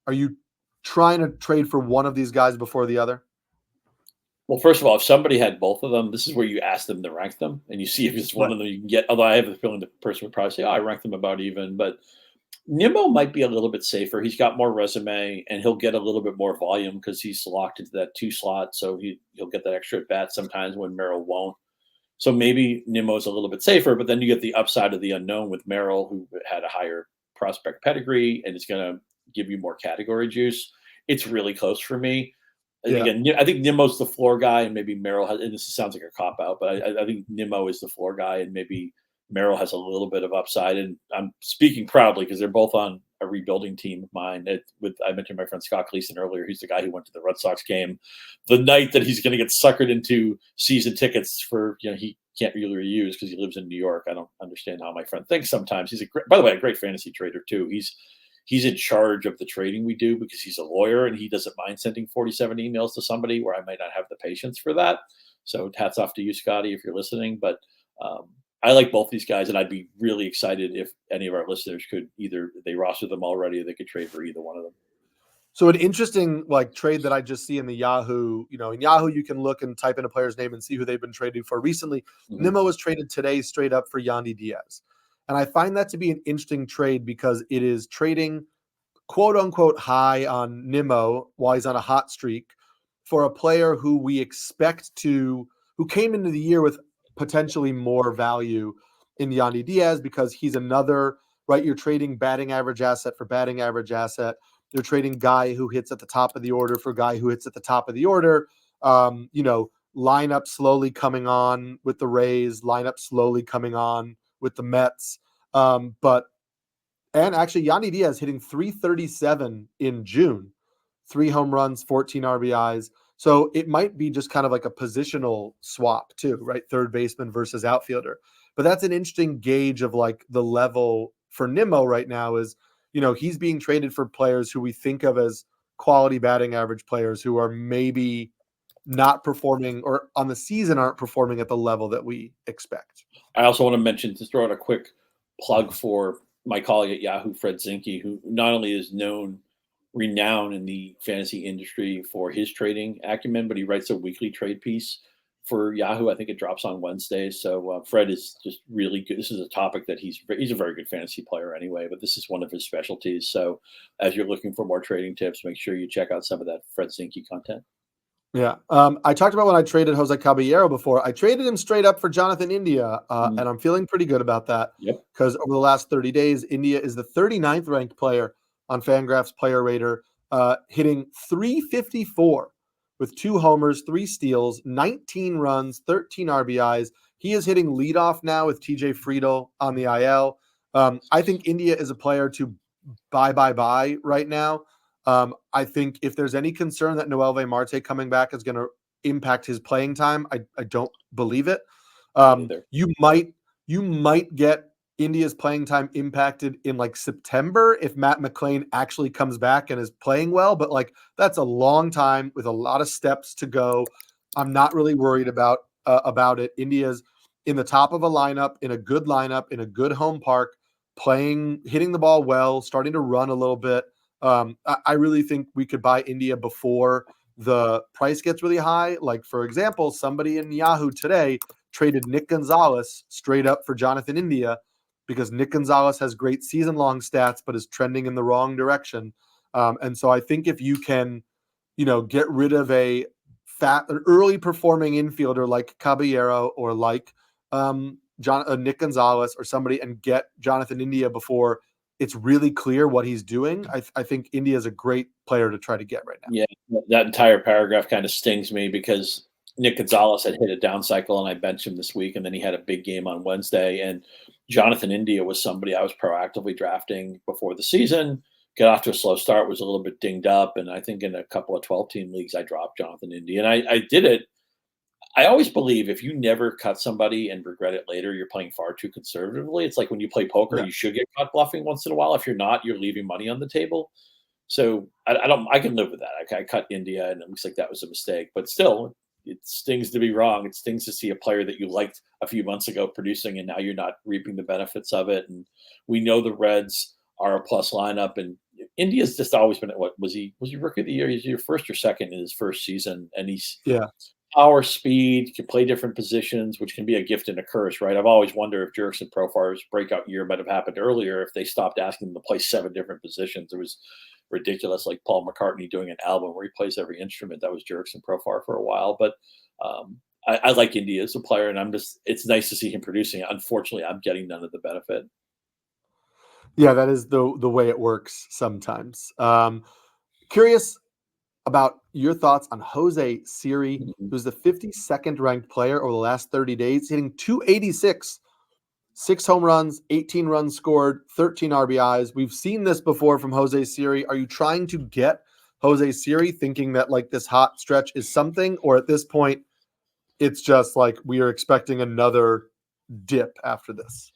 Speaker 1: Are you trying to trade for one of these guys before the other?
Speaker 2: Well, first of all, if somebody had both of them, this is where you ask them to rank them, and you see if it's one of them you can get. Although I have a feeling the person would probably say, I rank them about even. But Nimmo might be a little bit safer. He's got more resume, and he'll get a little bit more volume because he's locked into that 2 slot. So he'll get that extra at bat sometimes when Merrill won't. So maybe Nimmo's a little bit safer, but then you get the upside of the unknown with Merrill, who had a higher prospect pedigree and is going to give you more category juice. It's really close for me. Yeah. Again, I think Nimmo's the floor guy, and maybe Merrill has, and this sounds like a cop-out, but I think Nimmo is the floor guy, and maybe Merrill has a little bit of upside. And I'm speaking proudly because they're both on a rebuilding team of mine. I mentioned my friend Scott Pianowski earlier. He's the guy who went to the Red Sox game the night that he's going to get suckered into season tickets for, he can't really use because he lives in New York. I don't understand how my friend thinks sometimes. He's by the way, a great fantasy trader too. He's in charge of the trading we do because he's a lawyer and he doesn't mind sending 47 emails to somebody where I might not have the patience for that. So hats off to you, Scotty, if you're listening. But I like both these guys, and I'd be really excited if any of our listeners could either they roster them already or they could trade for either one of them.
Speaker 1: So an interesting trade that I just see in the Yahoo, in Yahoo, you can look and type in a player's name and see who they've been traded for recently. Mm-hmm. Nimmo was traded today straight up for Yandy Diaz. And I find that to be an interesting trade because it is trading quote unquote high on Nimmo while he's on a hot streak for a player who we expect who came into the year with potentially more value in Yandy Diaz because he's another, right? You're trading batting average asset for batting average asset. You're trading guy who hits at the top of the order for guy who hits at the top of the order. Lineup slowly coming on with the Rays, lineup slowly coming on with the Mets. And actually Yandy Diaz hitting 337 in June, 3 home runs, 14 RBIs. So it might be just kind of like a positional swap too, right? Third baseman versus outfielder. But that's an interesting gauge of the level for Nimmo right now is, he's being traded for players who we think of as quality batting average players who are maybe not performing or on the season aren't performing at the level that we expect.
Speaker 2: I also want to mention, to throw out a quick plug for my colleague at Yahoo, Fred Zinke, who not only is renowned in the fantasy industry for his trading acumen, but he writes a weekly trade piece for Yahoo. I think it drops on Wednesdays. So Fred is just really good. This is a topic that he's a very good fantasy player anyway, but this is one of his specialties. So as you're looking for more trading tips, make sure you check out some of that Fred Zinke content.
Speaker 1: Yeah. I talked about when I traded Jose Caballero before. I traded him straight up for Jonathan India, and I'm feeling pretty good about that because over the last 30 days, India is the 39th ranked player on Fangraphs Player Rater, hitting 354 with 2 homers, 3 steals, 19 runs, 13 RBIs. He is hitting leadoff now with TJ Friedel on the IL. I think India is a player to buy right now. I think if there's any concern that Noelvi Marte coming back is going to impact his playing time, I don't believe it. You might get India's playing time impacted in September if Matt McClain actually comes back and is playing well, but that's a long time with a lot of steps to go. I'm not really worried about it. India's in the top of a lineup, in a good home park, hitting the ball well, starting to run a little bit. I really think we could buy India before the price gets really high. For example, somebody in Yahoo today traded Nick Gonzalez straight up for Jonathan India because Nick Gonzalez has great season-long stats but is trending in the wrong direction. And so I think if you can, get rid of an early performing infielder like Caballero or Nick Gonzalez or somebody and get Jonathan India before it's really clear what he's doing, I think India is a great player to try to get right now.
Speaker 2: Yeah, that entire paragraph kind of stings me because Nick Gonzalez had hit a down cycle and I benched him this week, and then he had a big game on Wednesday. And Jonathan India was somebody I was proactively drafting before the season. Got off to a slow start, was a little bit dinged up, and I think in a couple of 12-team leagues I dropped Jonathan India. And I did it. I always believe if you never cut somebody and regret it later, you're playing far too conservatively. It's like when you play poker, you should get caught bluffing once in a while. If you're not, you're leaving money on the table. So I can live with that. I cut India and it looks like that was a mistake, but still it stings to be wrong. It stings to see a player that you liked a few months ago producing and now you're not reaping the benefits of it. And we know the Reds are a plus lineup, and India's just always been was he rookie of the year? He's your first or second in his first season. And he's power, speed, can play different positions, which can be a gift and a curse, right? I've always wondered if Jurickson Profar's breakout year might have happened earlier if they stopped asking him to play 7 different positions. It was ridiculous, like Paul McCartney doing an album where he plays every instrument. That was Jurickson Profar for a while. But I like India as a player, and it's nice to see him producing. Unfortunately, I'm getting none of the benefit.
Speaker 1: Yeah, that is the way it works sometimes. Curious about your thoughts on Jose Siri, who's the 52nd ranked player over the last 30 days, hitting 286 6 home runs, 18 runs scored, 13 RBIs. We've seen this before from Jose Siri. Are you trying to get Jose Siri thinking that like this hot stretch is something, or at this point, it's just like we are expecting another dip after this?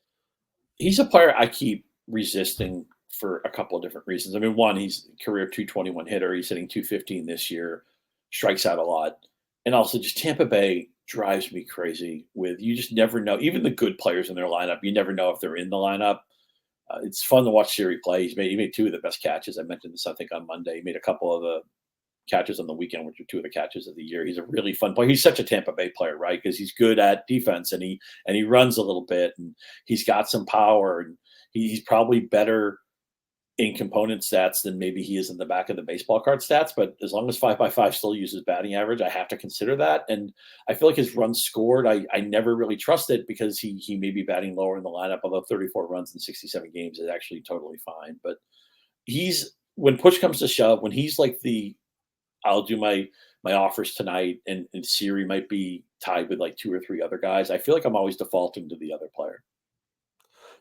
Speaker 2: He's a player I keep resisting for a couple of different reasons. I mean, one, he's a career 221 hitter. He's hitting 215 this year, strikes out a lot. And also just Tampa Bay drives me crazy with, you just never know. Even the good players in their lineup, you never know if they're in the lineup. It's fun to watch Siri play. He made 2 of the best catches. I mentioned this, I think, on Monday. He made a couple of the catches on the weekend, which are 2 of the catches of the year. He's a really fun player. He's such a Tampa Bay player, right? Because he's good at defense and he runs a little bit and he's got some power and he's probably better in component stats than maybe he is in the back of the baseball card stats. But as long as 5x5 still uses batting average, I have to consider that. And I feel like his runs scored, I never really trust it because he may be batting lower in the lineup, although 34 runs in 67 games is actually totally fine. But when push comes to shove, when he's like I'll do my offers tonight and Siri might be tied with like 2 or 3 other guys, I feel like I'm always defaulting to the other player.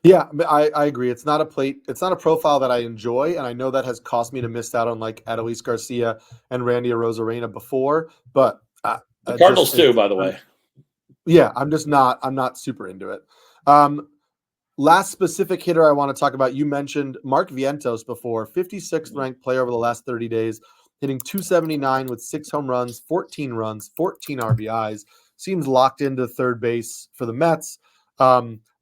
Speaker 1: Yeah, I agree. It's not a profile that I enjoy, and I know that has cost me to miss out on like Adolis Garcia and Randy Arozarena before, but
Speaker 2: the Cardinals too, by the way.
Speaker 1: Yeah, I'm not super into it. Last specific hitter I want to talk about, you mentioned Mark Vientos before, 56th ranked player over the last 30 days, hitting 279 with 6 home runs, 14 runs, 14 RBIs. Seems locked into third base for the Mets.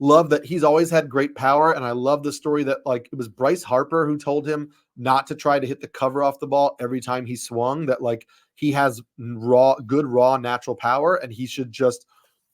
Speaker 1: Love that he's always had great power, and I love the story that like it was Bryce Harper who told him not to try to hit the cover off the ball every time he swung, that like he has good raw natural power and he should just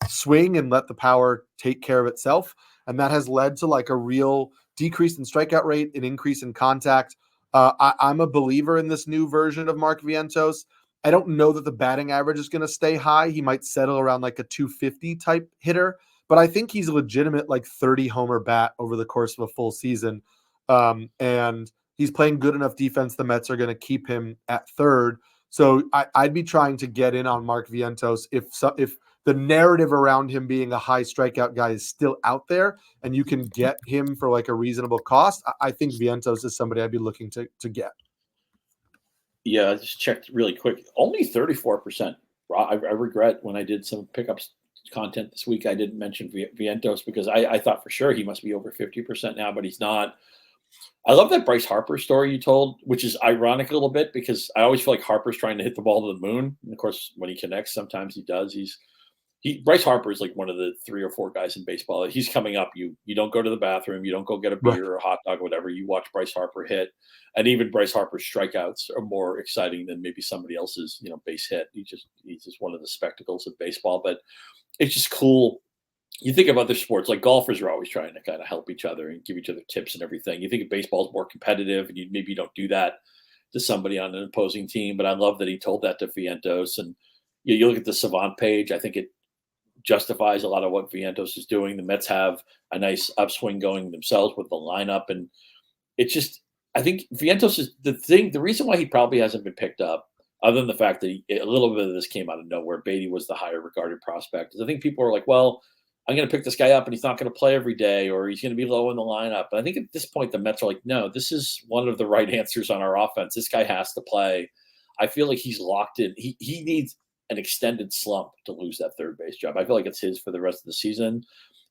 Speaker 1: swing and let the power take care of itself. And that has led to like a real decrease in strikeout rate, an increase in contact. I'm a believer in this new version of Mark Vientos. I don't know that the batting average is going to stay high. He might settle around like a 250 type hitter, but I think he's a legitimate like 30 homer bat over the course of a full season. And he's playing good enough defense. The Mets are going to keep him at third. So I'd be trying to get in on Mark Vientos if the narrative around him being a high strikeout guy is still out there and you can get him for like a reasonable cost. I think Vientos is somebody I'd be looking to get.
Speaker 2: Yeah, I just checked really quick. Only 34%. I regret when I did some pickups content this week, I didn't mention Vientos because I thought for sure he must be over 50% now, but he's not. I love that Bryce Harper story you told, which is ironic a little bit because I always feel like Harper's trying to hit the ball to the moon. And of course, when he connects, sometimes he does. Bryce Harper is like one of the 3 or 4 guys in baseball. He's coming up. You don't go to the bathroom. You don't go get a beer or a hot dog or whatever. You watch Bryce Harper hit. And even Bryce Harper's strikeouts are more exciting than maybe somebody else's, base hit. He's just one of the spectacles of baseball. But it's just cool. You think of other sports, like golfers are always trying to kind of help each other and give each other tips and everything. You think of baseball is more competitive, and maybe you don't do that to somebody on an opposing team. But I love that he told that to Vientos. And you look at the Savant page, I think it justifies a lot of what Vientos is doing. The Mets have a nice upswing going themselves with the lineup. And it's just, I think Vientos is the reason why he probably hasn't been picked up, other than the fact that a little bit of this came out of nowhere. Beatty was the higher regarded prospect. I think people are like, well, I'm going to pick this guy up and he's not going to play every day, or he's going to be low in the lineup. But I think at this point, the Mets are like, no, this is one of the right answers on our offense. This guy has to play. I feel like he's locked in. He needs an extended slump to lose that third base job. I feel like it's his for the rest of the season.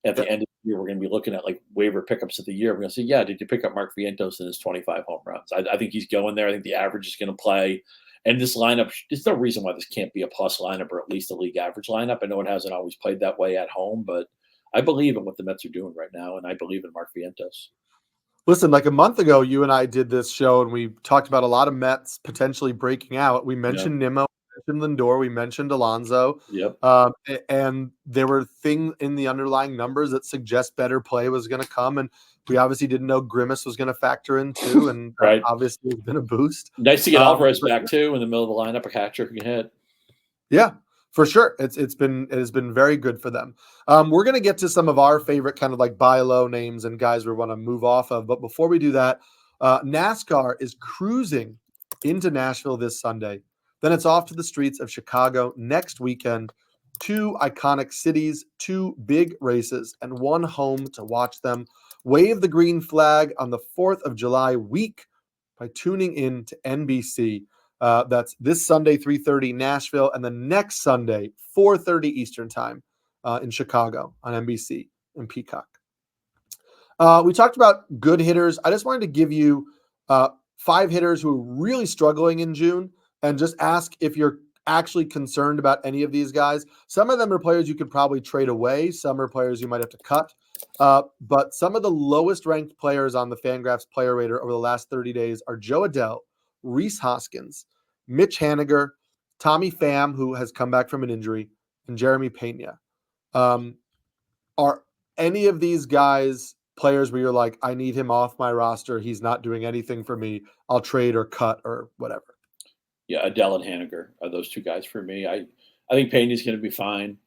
Speaker 2: At the end of the year, we're going to be looking at like waiver pickups of the year. We're going to say, yeah, did you pick up Mark Vientos in his 25 home runs? I think he's going there. I think the average is going to play. And this lineup, there's no reason why this can't be a plus lineup or at least a league average lineup. I know it hasn't always played that way at home, but I believe in what the Mets are doing right now, and I believe in Mark Vientos.
Speaker 1: Listen, like a month ago, you and I did this show, and we talked about a lot of Mets potentially breaking out. We mentioned Nimmo, we mentioned Lindor, we mentioned Alonso.
Speaker 2: Yep.
Speaker 1: And there were things in the underlying numbers that suggest better play was going to come, and we obviously didn't know Grimace was going to factor in too, and
Speaker 2: right.
Speaker 1: Obviously it's been a boost.
Speaker 2: Nice to get Alvarez back too in the middle of the lineup, a catcher who can hit.
Speaker 1: Yeah. For sure. It has been very good for them. We're going to get to some of our favorite kind of like buy low names and guys we want to move off of. But before we do that, NASCAR is cruising into Nashville this Sunday. Then it's off to the streets of Chicago next weekend. 2 iconic cities, 2 big races, and 1 home to watch them. Wave the green flag on the 4th of July week by tuning in to NBC. That's this Sunday, 3:30 Nashville, and the next Sunday, 4:30 Eastern Time in Chicago on NBC and Peacock. We talked about good hitters. I just wanted to give you 5 hitters who are really struggling in June and just ask if you're actually concerned about any of these guys. Some of them are players you could probably trade away. Some are players you might have to cut. But some of the lowest ranked players on the Fangraphs player rater over the last 30 days are Joe Adell, Rhys Hoskins, Mitch Haniger, Tommy Pham, who has come back from an injury, and Jeremy Pena. Are any of these guys players where you're like, I need him off my roster, he's not doing anything for me, I'll trade or cut or whatever?
Speaker 2: Yeah, Adell and Haniger are those 2 guys for me. I think Pena's going to be fine.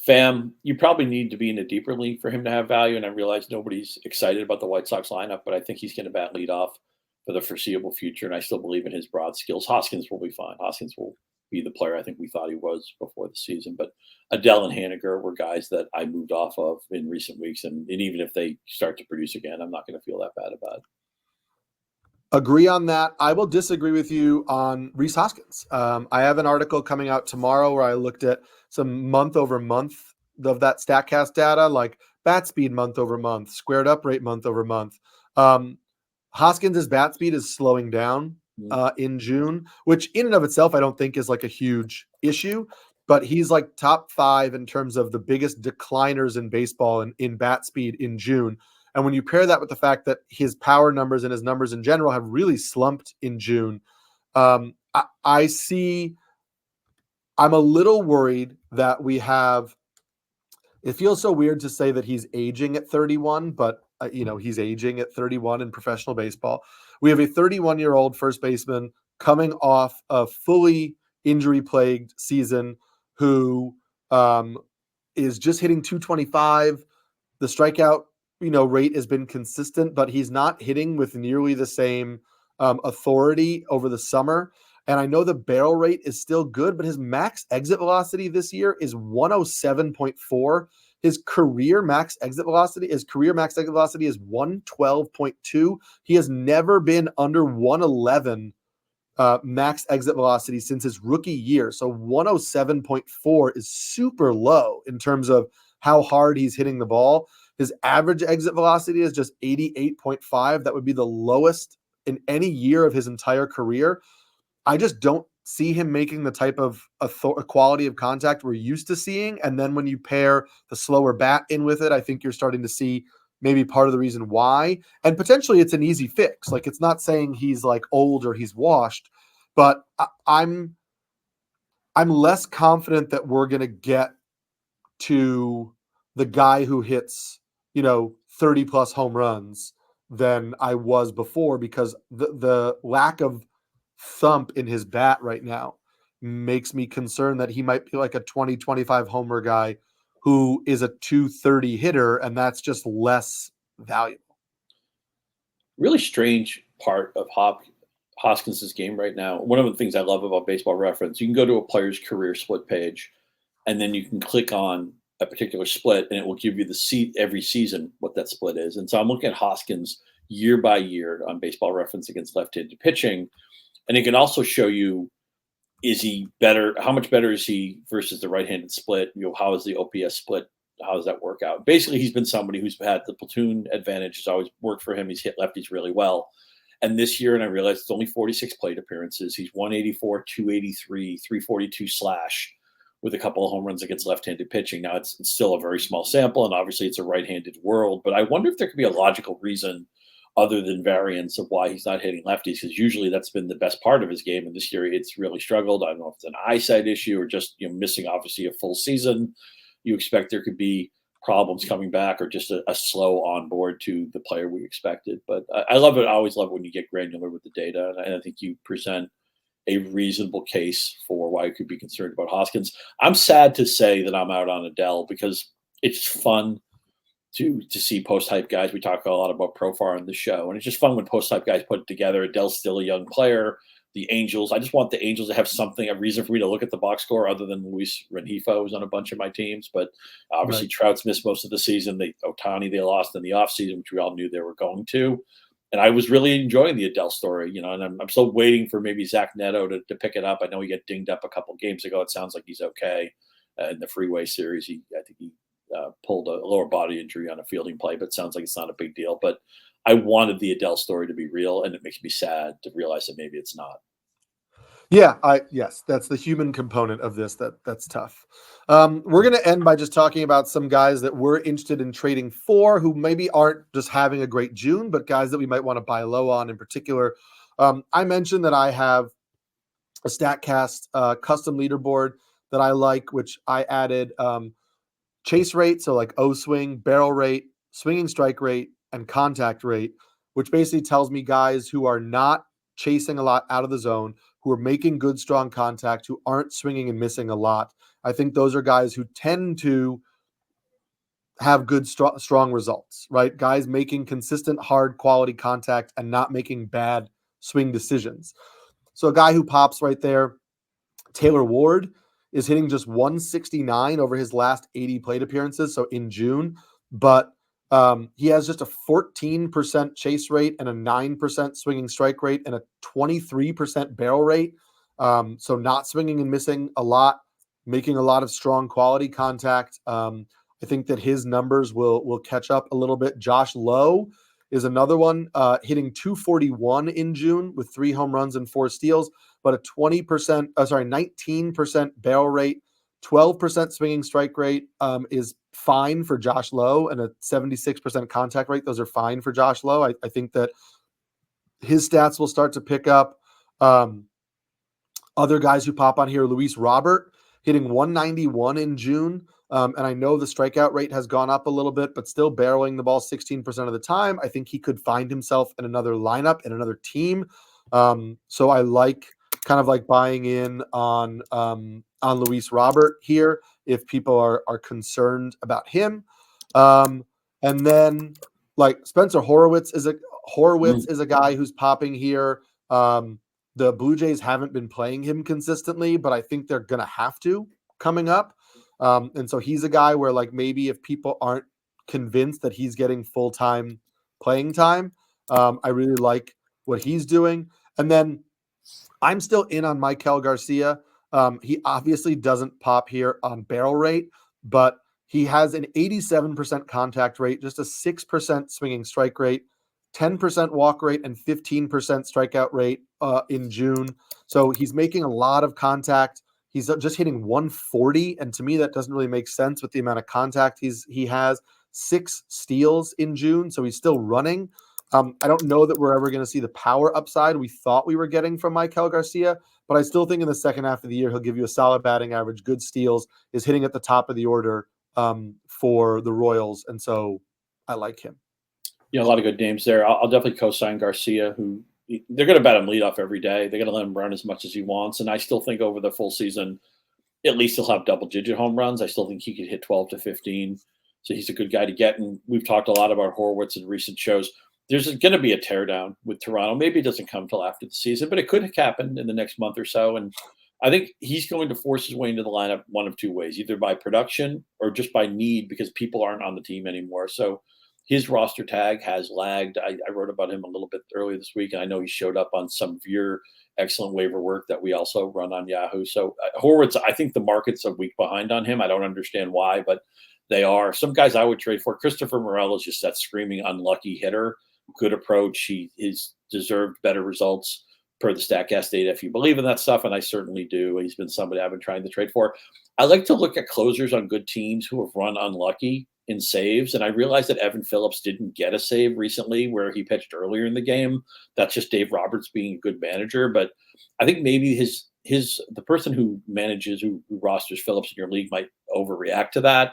Speaker 2: Pham, you probably need to be in a deeper league for him to have value, and I realize nobody's excited about the White Sox lineup, but I think he's going to bat leadoff for the foreseeable future, and I still believe in his broad skills. Hoskins will be fine. Hoskins will be the player I think we thought he was before the season, but Adell and Haniger were guys that I moved off of in recent weeks, and even if they start to produce again, I'm not going to feel that bad about it.
Speaker 1: Agree on that. I will disagree with you on Rhys Hoskins. I have an article coming out tomorrow where I looked at some month over month of that StatCast data, like bat speed month over month, squared up rate month over month. Hoskins' bat speed is slowing down in June, which in and of itself I don't think is like a huge issue, but he's like top 5 in terms of the biggest decliners in baseball in bat speed in June. And when you pair that with the fact that his power numbers and his numbers in general have really slumped in June, I'm a little worried that we have, it feels so weird to say that he's aging at 31, but he's aging at 31 in professional baseball. We have a 31-year-old first baseman coming off a fully injury-plagued season who is just hitting 225. The strikeout rate has been consistent, but he's not hitting with nearly the same authority over the summer. And I know the barrel rate is still good, but his max exit velocity this year is 107.4. His career max exit velocity is 112.2. He has never been under 111 max exit velocity since his rookie year. So 107.4 is super low in terms of how hard he's hitting the ball. His average exit velocity is just 88.5. That would be the lowest in any year of his entire career. I just don't see him making the type of quality of contact we're used to seeing. And then when you pair the slower bat in with it, I think you're starting to see maybe part of the reason why. And potentially it's an easy fix. Like, it's not saying he's like old or he's washed, but I'm less confident that we're going to get to the guy who hits 30 plus home runs than I was before, because the lack of thump in his bat right now makes me concerned that he might be like a 20-25 homer guy who is a 230 hitter, and that's just less valuable.
Speaker 2: Really strange part of Hoskins' game right now. One of the things I love about Baseball Reference, you can go to a player's career split page, and then you can click on a particular split, and it will give you every season what that split is. And so I'm looking at Hoskins year by year on Baseball Reference against left-handed pitching, and it can also show you, is he better? How much better is he versus the right-handed split? How is the OPS split? How does that work out? Basically, he's been somebody who's had the platoon advantage. Has always worked for him. He's hit lefties really well. And this year, and I realized it's only 46 plate appearances, he's 184, 283, 342 slash with a couple of home runs against left-handed pitching. Now, it's still a very small sample, and obviously it's a right-handed world. But I wonder if there could be a logical reason other than variance of why he's not hitting lefties, because usually that's been the best part of his game. And this year it's really struggled. I don't know if it's an eyesight issue or just missing obviously a full season. You expect there could be problems coming back, or just a slow onboard to the player we expected. But I love it. I always love when you get granular with the data. And I think you present a reasonable case for why you could be concerned about Hoskins. I'm sad to say that I'm out on Adell, because it's fun to see post-hype guys. We talk a lot about Profar on the show, and it's just fun when post-hype guys put it together. Adell's still a young player. the Angels. I just want the Angels to have something, a reason for me to look at the box score other than Luis Rengifo, who's on a bunch of my teams. But obviously, right. Trout's missed most of the season. Ohtani, they lost in the offseason, which we all knew they were going to. And I was really enjoying the Adell story, you know, and I'm still waiting for maybe Zach Neto to pick it up. I know he got dinged up a couple of games ago. It sounds like he's okay in the Freeway series. I think he pulled a lower body injury on a fielding play, but it sounds like it's not a big deal. But I wanted the Adell story to be real, and it makes me sad to realize that maybe it's not.
Speaker 1: Yeah, yes, that's the human component of this. That's tough. We're going to end by just talking about some guys that we're interested in trading for, who maybe aren't just having a great June, but guys that we might want to buy low on in particular. I mentioned that I have a StatCast custom leaderboard that I like, which I added chase rate, so like O-swing, barrel rate, swinging strike rate, and contact rate, which basically tells me guys who are not chasing a lot out of the zone, who are making good, strong contact, who aren't swinging and missing a lot. I think those are guys who tend to have good, strong results, right? Guys making consistent, hard, quality contact and not making bad swing decisions. So a guy who pops right there, Taylor Ward, is hitting just 169 over his last 80 plate appearances, so in June, but he has just a 14% chase rate and a 9% swinging strike rate and a 23% barrel rate. So not swinging and missing a lot, making a lot of strong quality contact. I think that his numbers will catch up a little bit. Josh Lowe is another one, hitting 241 in June with 3 home runs and 4 steals, but a 19% barrel rate, 12% swinging strike rate is fine for Josh Lowe, and a 76% contact rate. Those are fine for Josh Lowe. I think that his stats will start to pick up. Other guys who pop on here, Luis Robert, hitting 191 in June. And I know the strikeout rate has gone up a little bit, but still barreling the ball 16% of the time. I think he could find himself in another lineup, in another team. So I like kind of like buying in on Luis Robert here if people are concerned about him. And then like Spencer Horwitz is a guy who's popping here. The Blue Jays haven't been playing him consistently, but I think they're going to have to coming up. And so he's a guy where like maybe if people aren't convinced that he's getting full-time playing time, I really like what he's doing. And then I'm still in on Maikel Garcia. He obviously doesn't pop here on barrel rate, but he has an 87% contact rate, just a 6% swinging strike rate, 10% walk rate, and 15% strikeout rate in June. So he's making a lot of contact. He's just hitting 140, and to me that doesn't really make sense with the amount of contact he has. 6 steals in June, so he's still running. I don't know that we're ever going to see the power upside we thought we were getting from Maikel Garcia, but I still think in the second half of the year he'll give you a solid batting average, good steals, is hitting at the top of the order for the Royals, and so I like him.
Speaker 2: Yeah, a lot of good names there. I'll definitely co-sign Garcia, who they're going to bat him leadoff every day. They're going to let him run as much as he wants, and I still think over the full season, at least he'll have double-digit home runs. I still think he could hit 12 to 15, so he's a good guy to get. And we've talked a lot about Horwitz in recent shows. There's going to be a teardown with Toronto. Maybe it doesn't come till after the season, but it could happen in the next month or so. And I think he's going to force his way into the lineup one of 2 ways, either by production or just by need because people aren't on the team anymore. So his roster tag has lagged. I wrote about him a little bit earlier this week, and I know he showed up on some of your excellent waiver work that we also run on Yahoo. So Horwitz, I think the market's a week behind on him. I don't understand why, but they are. Some guys I would trade for. Christopher Merrill is just that screaming unlucky hitter. Good approach. He is deserved better results per the StatCast data if you believe in that stuff, and I certainly do. He's been somebody I've been trying to trade for. I like to look at closers on good teams who have run unlucky in saves, and I realized that Evan Phillips didn't get a save recently where he pitched earlier in the game. That's just Dave Roberts being a good manager, but I think maybe the person who rosters Phillips in your league might overreact to that.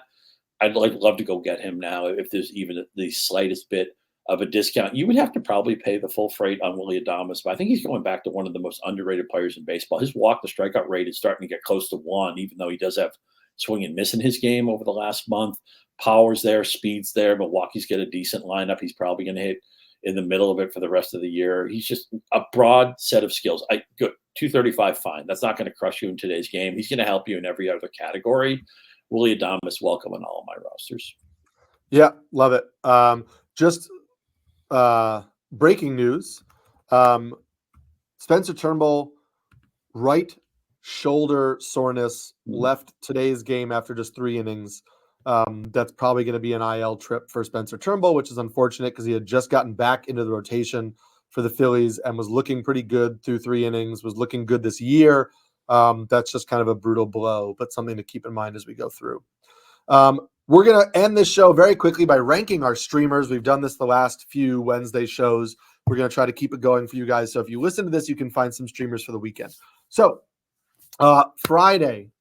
Speaker 2: I'd love to go get him now if there's even the slightest bit of a discount. You would have to probably pay the full freight on Willy Adames, but I think he's going back to one of the most underrated players in baseball. His walk to strikeout rate is starting to get close to 1, even though he does have swing and miss in his game over the last month. Power's there, speed's there. Milwaukee's got a decent lineup. He's probably going to hit in the middle of it for the rest of the year. He's just a broad set of skills. 235, fine. That's not going to crush you in today's game. He's going to help you in every other category. Willy Adames, welcome on all of my rosters.
Speaker 1: Yeah, love it. Just breaking news. Spencer Turnbull, right shoulder soreness, left today's game after just 3 innings. That's probably going to be an IL trip for Spencer Turnbull, which is unfortunate because he had just gotten back into the rotation for the Phillies and was looking pretty good through 3 innings, was looking good this year. That's just kind of a brutal blow, but something to keep in mind as we go through. We're going to end this show very quickly by ranking our streamers. We've done this the last few Wednesday shows. We're going to try to keep it going for you guys. So if you listen to this, you can find some streamers for the weekend. So Friday,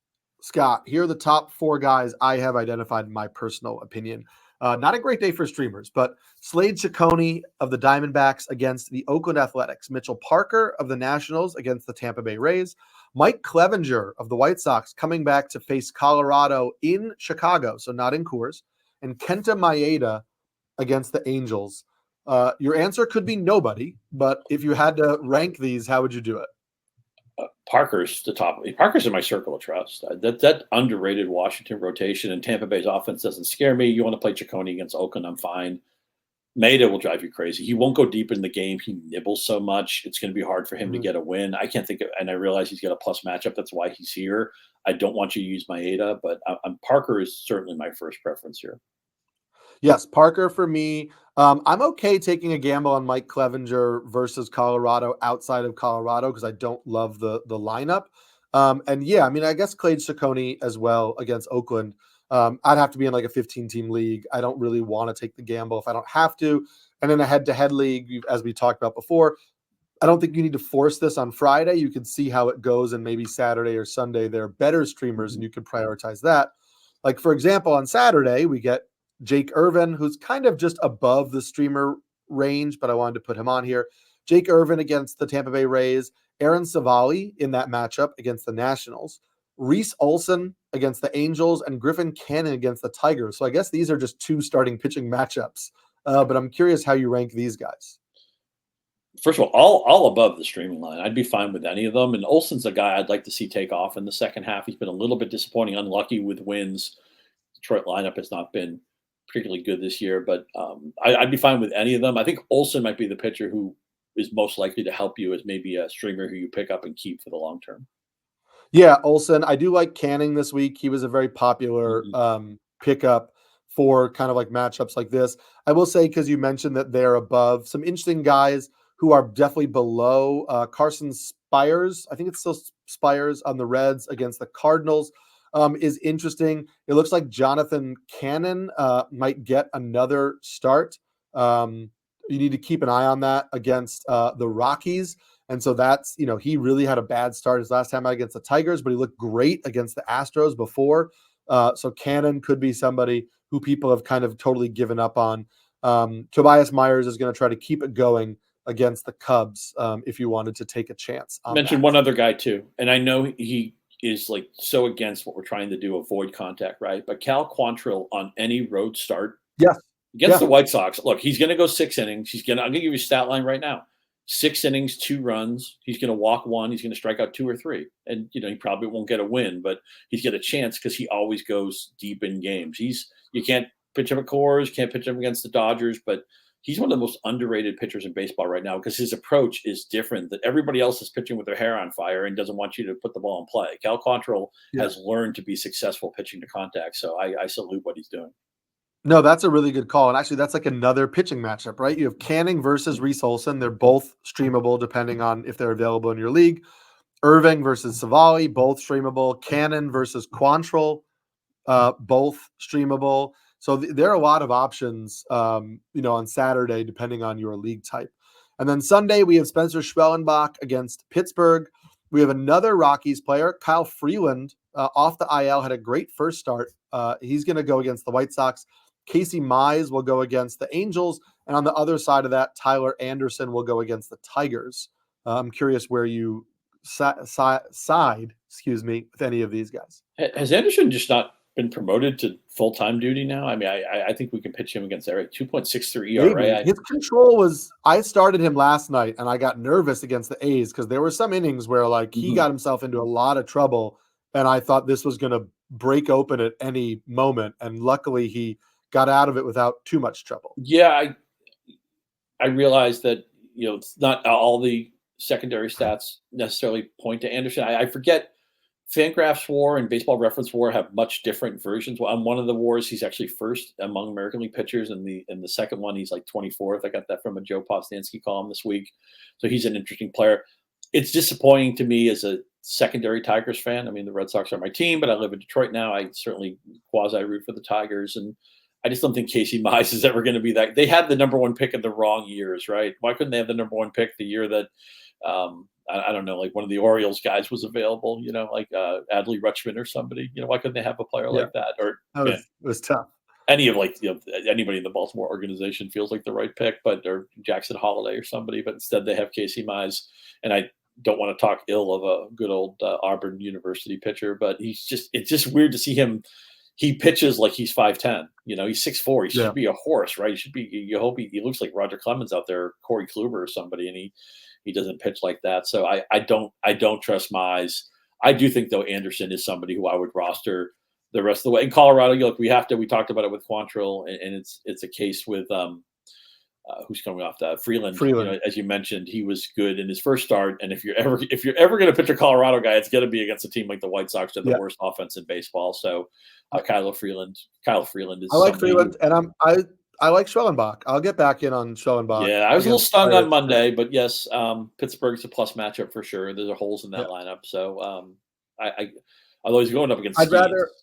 Speaker 1: Scott, here are the top 4 guys I have identified in my personal opinion. Not a great day for streamers, but Slade Ciccone of the Diamondbacks against the Oakland Athletics. Mitchell Parker of the Nationals against the Tampa Bay Rays. Mike Clevenger of the White Sox coming back to face Colorado in Chicago, so not in Coors. And Kenta Maeda against the Angels. Your answer could be nobody, but if you had to rank these, how would you do it?
Speaker 2: Parker's the top. Parker's in my circle of trust. That underrated Washington rotation and Tampa Bay's offense doesn't scare me. You want to play Ciccone against Oakland, I'm fine. Maeda will drive you crazy. He won't go deep in the game. He nibbles so much. It's going to be hard for him to get a win. I can't think of, and I realize he's got a plus matchup. That's why he's here. I don't want you to use Maeda, but Parker is certainly my first preference here.
Speaker 1: Yes, Parker for me. I'm okay taking a gamble on Mike Clevenger versus Colorado outside of Colorado because I don't love the lineup. And yeah, I mean, I guess Slade Ciccone as well against Oakland. I'd have to be in like a 15-team league. I don't really want to take the gamble if I don't have to. And in a head-to-head league, as we talked about before, I don't think you need to force this on Friday. You can see how it goes, and maybe Saturday or Sunday there are better streamers, and you can prioritize that. Like, for example, on Saturday, we get Jake Irvin, who's kind of just above the streamer range, but I wanted to put him on here. Jake Irvin against the Tampa Bay Rays. Aaron Savali in that matchup against the Nationals. Rhys Olsen against the Angels, and Griffin Cannon against the Tigers. So I guess these are just 2 starting pitching matchups. But I'm curious how you rank these guys.
Speaker 2: First of all above the streaming line. I'd be fine with any of them. And Olsen's a guy I'd like to see take off in the second half. He's been a little bit disappointing, unlucky with wins. Detroit lineup has not been particularly good this year, but I'd be fine with any of them. I think Olsen might be the pitcher who is most likely to help you as maybe a streamer who you pick up and keep for the long term.
Speaker 1: Yeah, Olsen. I do like Canning this week. He was a very popular pickup for kind of like matchups like this. I will say, because you mentioned that they're above, some interesting guys who are definitely below. Carson Spires, I think it's still Spires on the Reds against the Cardinals, is interesting. It looks like Jonathan Cannon might get another start. You need to keep an eye on that against the Rockies. And so that's, he really had a bad start his last time out against the Tigers, but he looked great against the Astros before. So Cannon could be somebody who people have kind of totally given up on. Tobias Myers is going to try to keep it going against the Cubs if you wanted to take a chance on
Speaker 2: Mention
Speaker 1: that.
Speaker 2: one other guy too. And I know he is like so against what we're trying to do, avoid contact, right? But Cal Quantrill on any road start against the White Sox, look, he's going to go 6 innings. I'm going to give you a stat line right now. 6 innings, 2 runs. He's going to walk 1. He's going to strike out 2 or 3. And, he probably won't get a win, but he's got a chance because he always goes deep in games. You can't pitch him at Coors, can't pitch him against the Dodgers, but he's one of the most underrated pitchers in baseball right now because his approach is different. That everybody else is pitching with their hair on fire and doesn't want you to put the ball in play. Cal Quantrill has learned to be successful pitching to contact. So I salute what he's doing.
Speaker 1: No, that's a really good call. And actually, that's like another pitching matchup, right? You have Canning versus Rhys Olsen. They're both streamable depending on if they're available in your league. Irving versus Savali, both streamable. Cannon versus Quantrill, both streamable. So there are a lot of options, on Saturday, depending on your league type. And then Sunday, we have Spencer Schwellenbach against Pittsburgh. We have another Rockies player, Kyle Freeland, off the IL, had a great first start. He's going to go against the White Sox. Casey Mize will go against the Angels. And on the other side of that, Tyler Anderson will go against the Tigers. I'm curious where you side with any of these guys.
Speaker 2: Has Anderson just not been promoted to full-time duty now. I mean, I think we can pitch him against Eric. 2.63 ERA.
Speaker 1: His control was. I started him last night, and I got nervous against the A's because there were some innings where he got himself into a lot of trouble, and I thought this was going to break open at any moment. And luckily, he got out of it without too much trouble.
Speaker 2: Yeah, I realized that it's not all the secondary stats necessarily point to Anderson. I forget. Fangraphs WAR and Baseball Reference WAR have much different versions. On one of the WARs, he's actually first among American League pitchers, and the second one, he's like 24th. I got that from a Joe Postansky column this week. So he's an interesting player. It's disappointing to me as a secondary Tigers fan. I mean, the Red Sox are my team, but I live in Detroit now. I certainly quasi-root for the Tigers, and I just don't think Casey Mize is ever going to be that. They had the number one pick in the wrong years, right? Why couldn't they have the number one pick the year that I don't know, like one of the Orioles guys was available, like Adley Rutschman or somebody. Why couldn't they have a player like that? Or
Speaker 1: it was tough.
Speaker 2: Any of anybody in the Baltimore organization feels like the right pick, or Jackson Holiday or somebody. But instead, they have Casey Mize, and I don't want to talk ill of a good old Auburn University pitcher, but it's just weird to see him. He pitches like he's 5'10". He's 6'4". He should be a horse, right? He should be. You hope he looks like Roger Clemens out there, Corey Kluber or somebody, and he doesn't pitch like that. So I don't trust Mize. I do think though Anderson is somebody who I would roster the rest of the way. In Colorado, we talked about it with Quantrill, and it's a case with who's coming off that Freeland. As you mentioned, he was good in his first start. And if you're ever going to pitch a Colorado guy, it's going to be against a team like the White Sox, that the worst offense in baseball. So Kyle Freeland is.
Speaker 1: I like Freeland, and I like Schwellenbach. I'll get back in on Schwellenbach.
Speaker 2: Yeah, I was a little stung on Monday, but yes, Pittsburgh's a plus matchup for sure. There's holes in that lineup, so although he's going up against,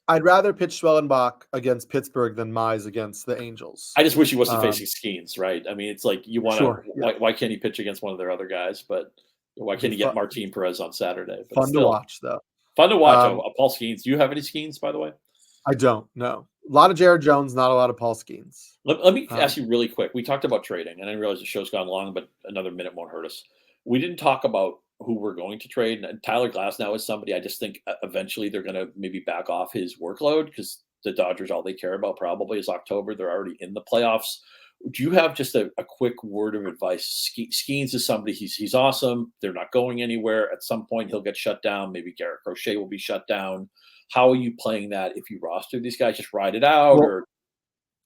Speaker 1: I'd rather pitch Schwellenbach against Pittsburgh than Mize against the Angels.
Speaker 2: I just wish he wasn't facing Skeens, right? I mean, it's like you want to. Why can't he pitch against one of their other guys? But why can't he get Martin Perez on Saturday? But
Speaker 1: to watch, though.
Speaker 2: Fun to watch. Paul Skeens. Do you have any Skeens, by the way?
Speaker 1: I don't. No. A lot of Jared Jones, not a lot of Paul Skeens.
Speaker 2: Let me ask you really quick. We talked about trading, and I realize the show's gone long, but another minute won't hurt us. We didn't talk about who we're going to trade. And Tyler Glasnow is somebody I just think eventually they're going to maybe back off his workload because the Dodgers, all they care about probably is October. They're already in the playoffs. Do you have just a quick word of advice? Skeens is somebody, he's awesome. They're not going anywhere. At some point, he'll get shut down. Maybe Garrett Crochet will be shut down. How are you playing that if you roster these guys? Just ride it out? Or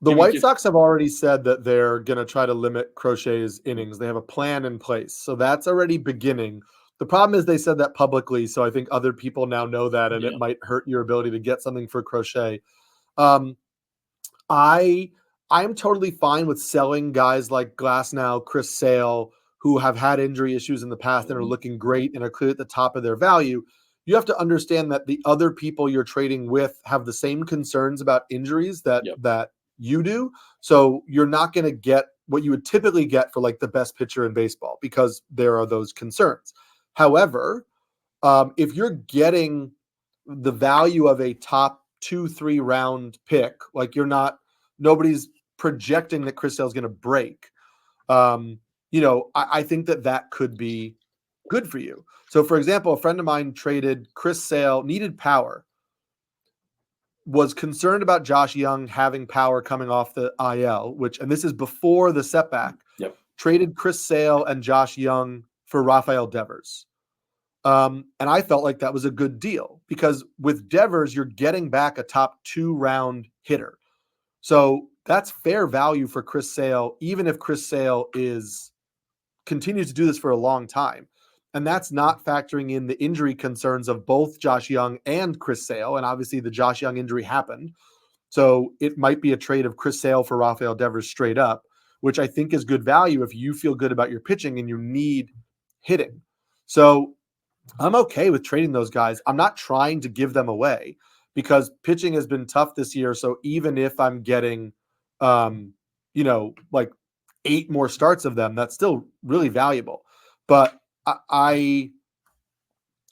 Speaker 1: the White Sox have already said that they're going to try to limit Crochet's innings. They have a plan in place. So that's already beginning. The problem is they said that publicly, so I think other people now know that, and it might hurt your ability to get something for Crochet. I am totally fine with selling guys like Glasnow, Chris Sale, who have had injury issues in the past and are looking great and are clear at the top of their value. You have to understand that the other people you're trading with have the same concerns about injuries that you do. So you're not going to get what you would typically get for like the best pitcher in baseball because there are those concerns. However, if you're getting the value of a top 2-3 round pick, like nobody's projecting that Chris Sale is going to break. I think that could be good for you. So, for example, a friend of mine traded Chris Sale, needed power, was concerned about Josh Young having power coming off the IL, and this is before the setback.
Speaker 2: Yep.
Speaker 1: Traded Chris Sale and Josh Young for Rafael Devers. And I felt like that was a good deal because with Devers, you're getting back a top 2 round hitter. So that's fair value for Chris Sale, even if Chris Sale continues to do this for a long time. And that's not factoring in the injury concerns of both Josh Young and Chris Sale. And obviously the Josh Young injury happened. So it might be a trade of Chris Sale for Rafael Devers straight up, which I think is good value if you feel good about your pitching and you need hitting. So I'm okay with trading those guys. I'm not trying to give them away because pitching has been tough this year. So even if I'm getting, like 8 more starts of them, that's still really valuable. But I'm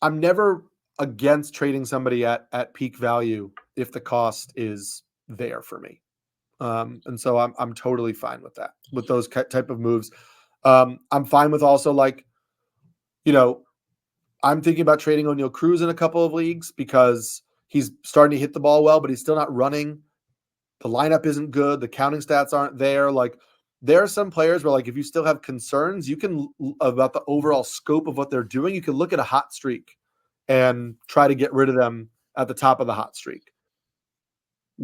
Speaker 1: never against trading somebody at peak value if the cost is there for me. And so I'm totally fine with that, with those type of moves. I'm fine with also I'm thinking about trading O'Neal Cruz in a couple of leagues because He's starting to hit the ball well, but he's still not running. The lineup isn't good. The counting stats aren't there. Like, there are some players where, like, if you still have concerns, you can, about the overall scope of what they're doing, you can look at a hot streak and try to get rid of them at the top of the hot streak.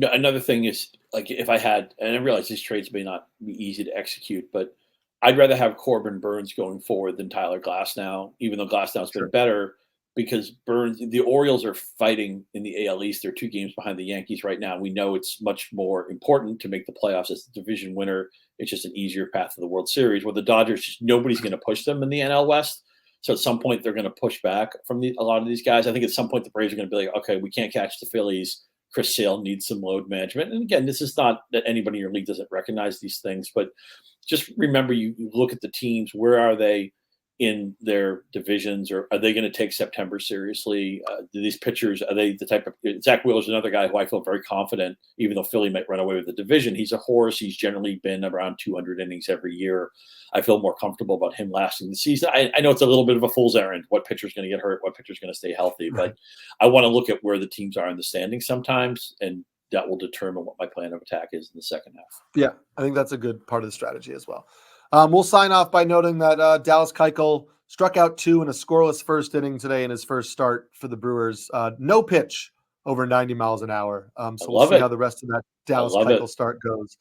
Speaker 2: Another thing is, like, if I had, and I realize these trades may not be easy to execute, but I'd rather have Corbin Burnes going forward than Tyler Glasnow, even though Glasnow's been better, because Burnes, the Orioles are fighting in the AL East. They're 2 games behind the Yankees right now. We know it's much more important to make the playoffs as the division winner. It's just an easier path to the World Series, where the Dodgers, just nobody's going to push them in the NL West. So at some point, they're going to push back from a lot of these guys. I think at some point, the Braves are going to be like, okay, we can't catch the Phillies. Chris Sale needs some load management. And again, this is not that anybody in your league doesn't recognize these things, but just remember, you look at the teams, where are they in their divisions, or are they going to take September seriously? Do these pitchers, are they the type of, Zach Wheeler's another guy who I feel very confident, even though Philly might run away with the division. He's a horse. He's generally been around 200 innings every year. I feel more comfortable about him lasting the season. I know it's a little bit of a fool's errand. What pitcher's going to get hurt? What pitcher's going to stay healthy? But I want to look at where the teams are in the standings sometimes, and that will determine what my plan of attack is in the second half.
Speaker 1: Yeah, I think that's a good part of the strategy as well. We'll sign off by noting that Dallas Keuchel struck out 2 in a scoreless first inning today in his first start for the Brewers. No pitch over 90 miles an hour. So we'll see how the rest of that Dallas Keuchel start goes.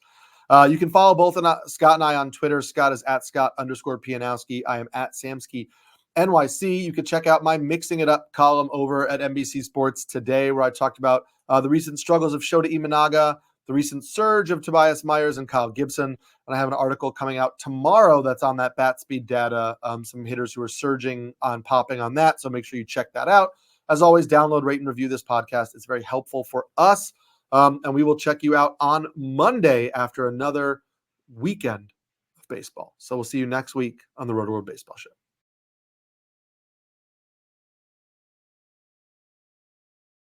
Speaker 1: You can follow both Scott and I on Twitter. Scott is at Scott_Pianowski. I am at Samulski NYC. You can check out my Mixing It Up column over at NBC Sports Today, where I talked about the recent struggles of Shota Imanaga, the recent surge of Tobias Myers and Kyle Gibson. And I have an article coming out tomorrow that's on that bat speed data, some hitters who are surging on popping on that. So make sure you check that out. As always, download, rate, and review this podcast. It's very helpful for us. And we will check you out on Monday after another weekend of baseball. So we'll see you next week on the Rotoworld Baseball Show.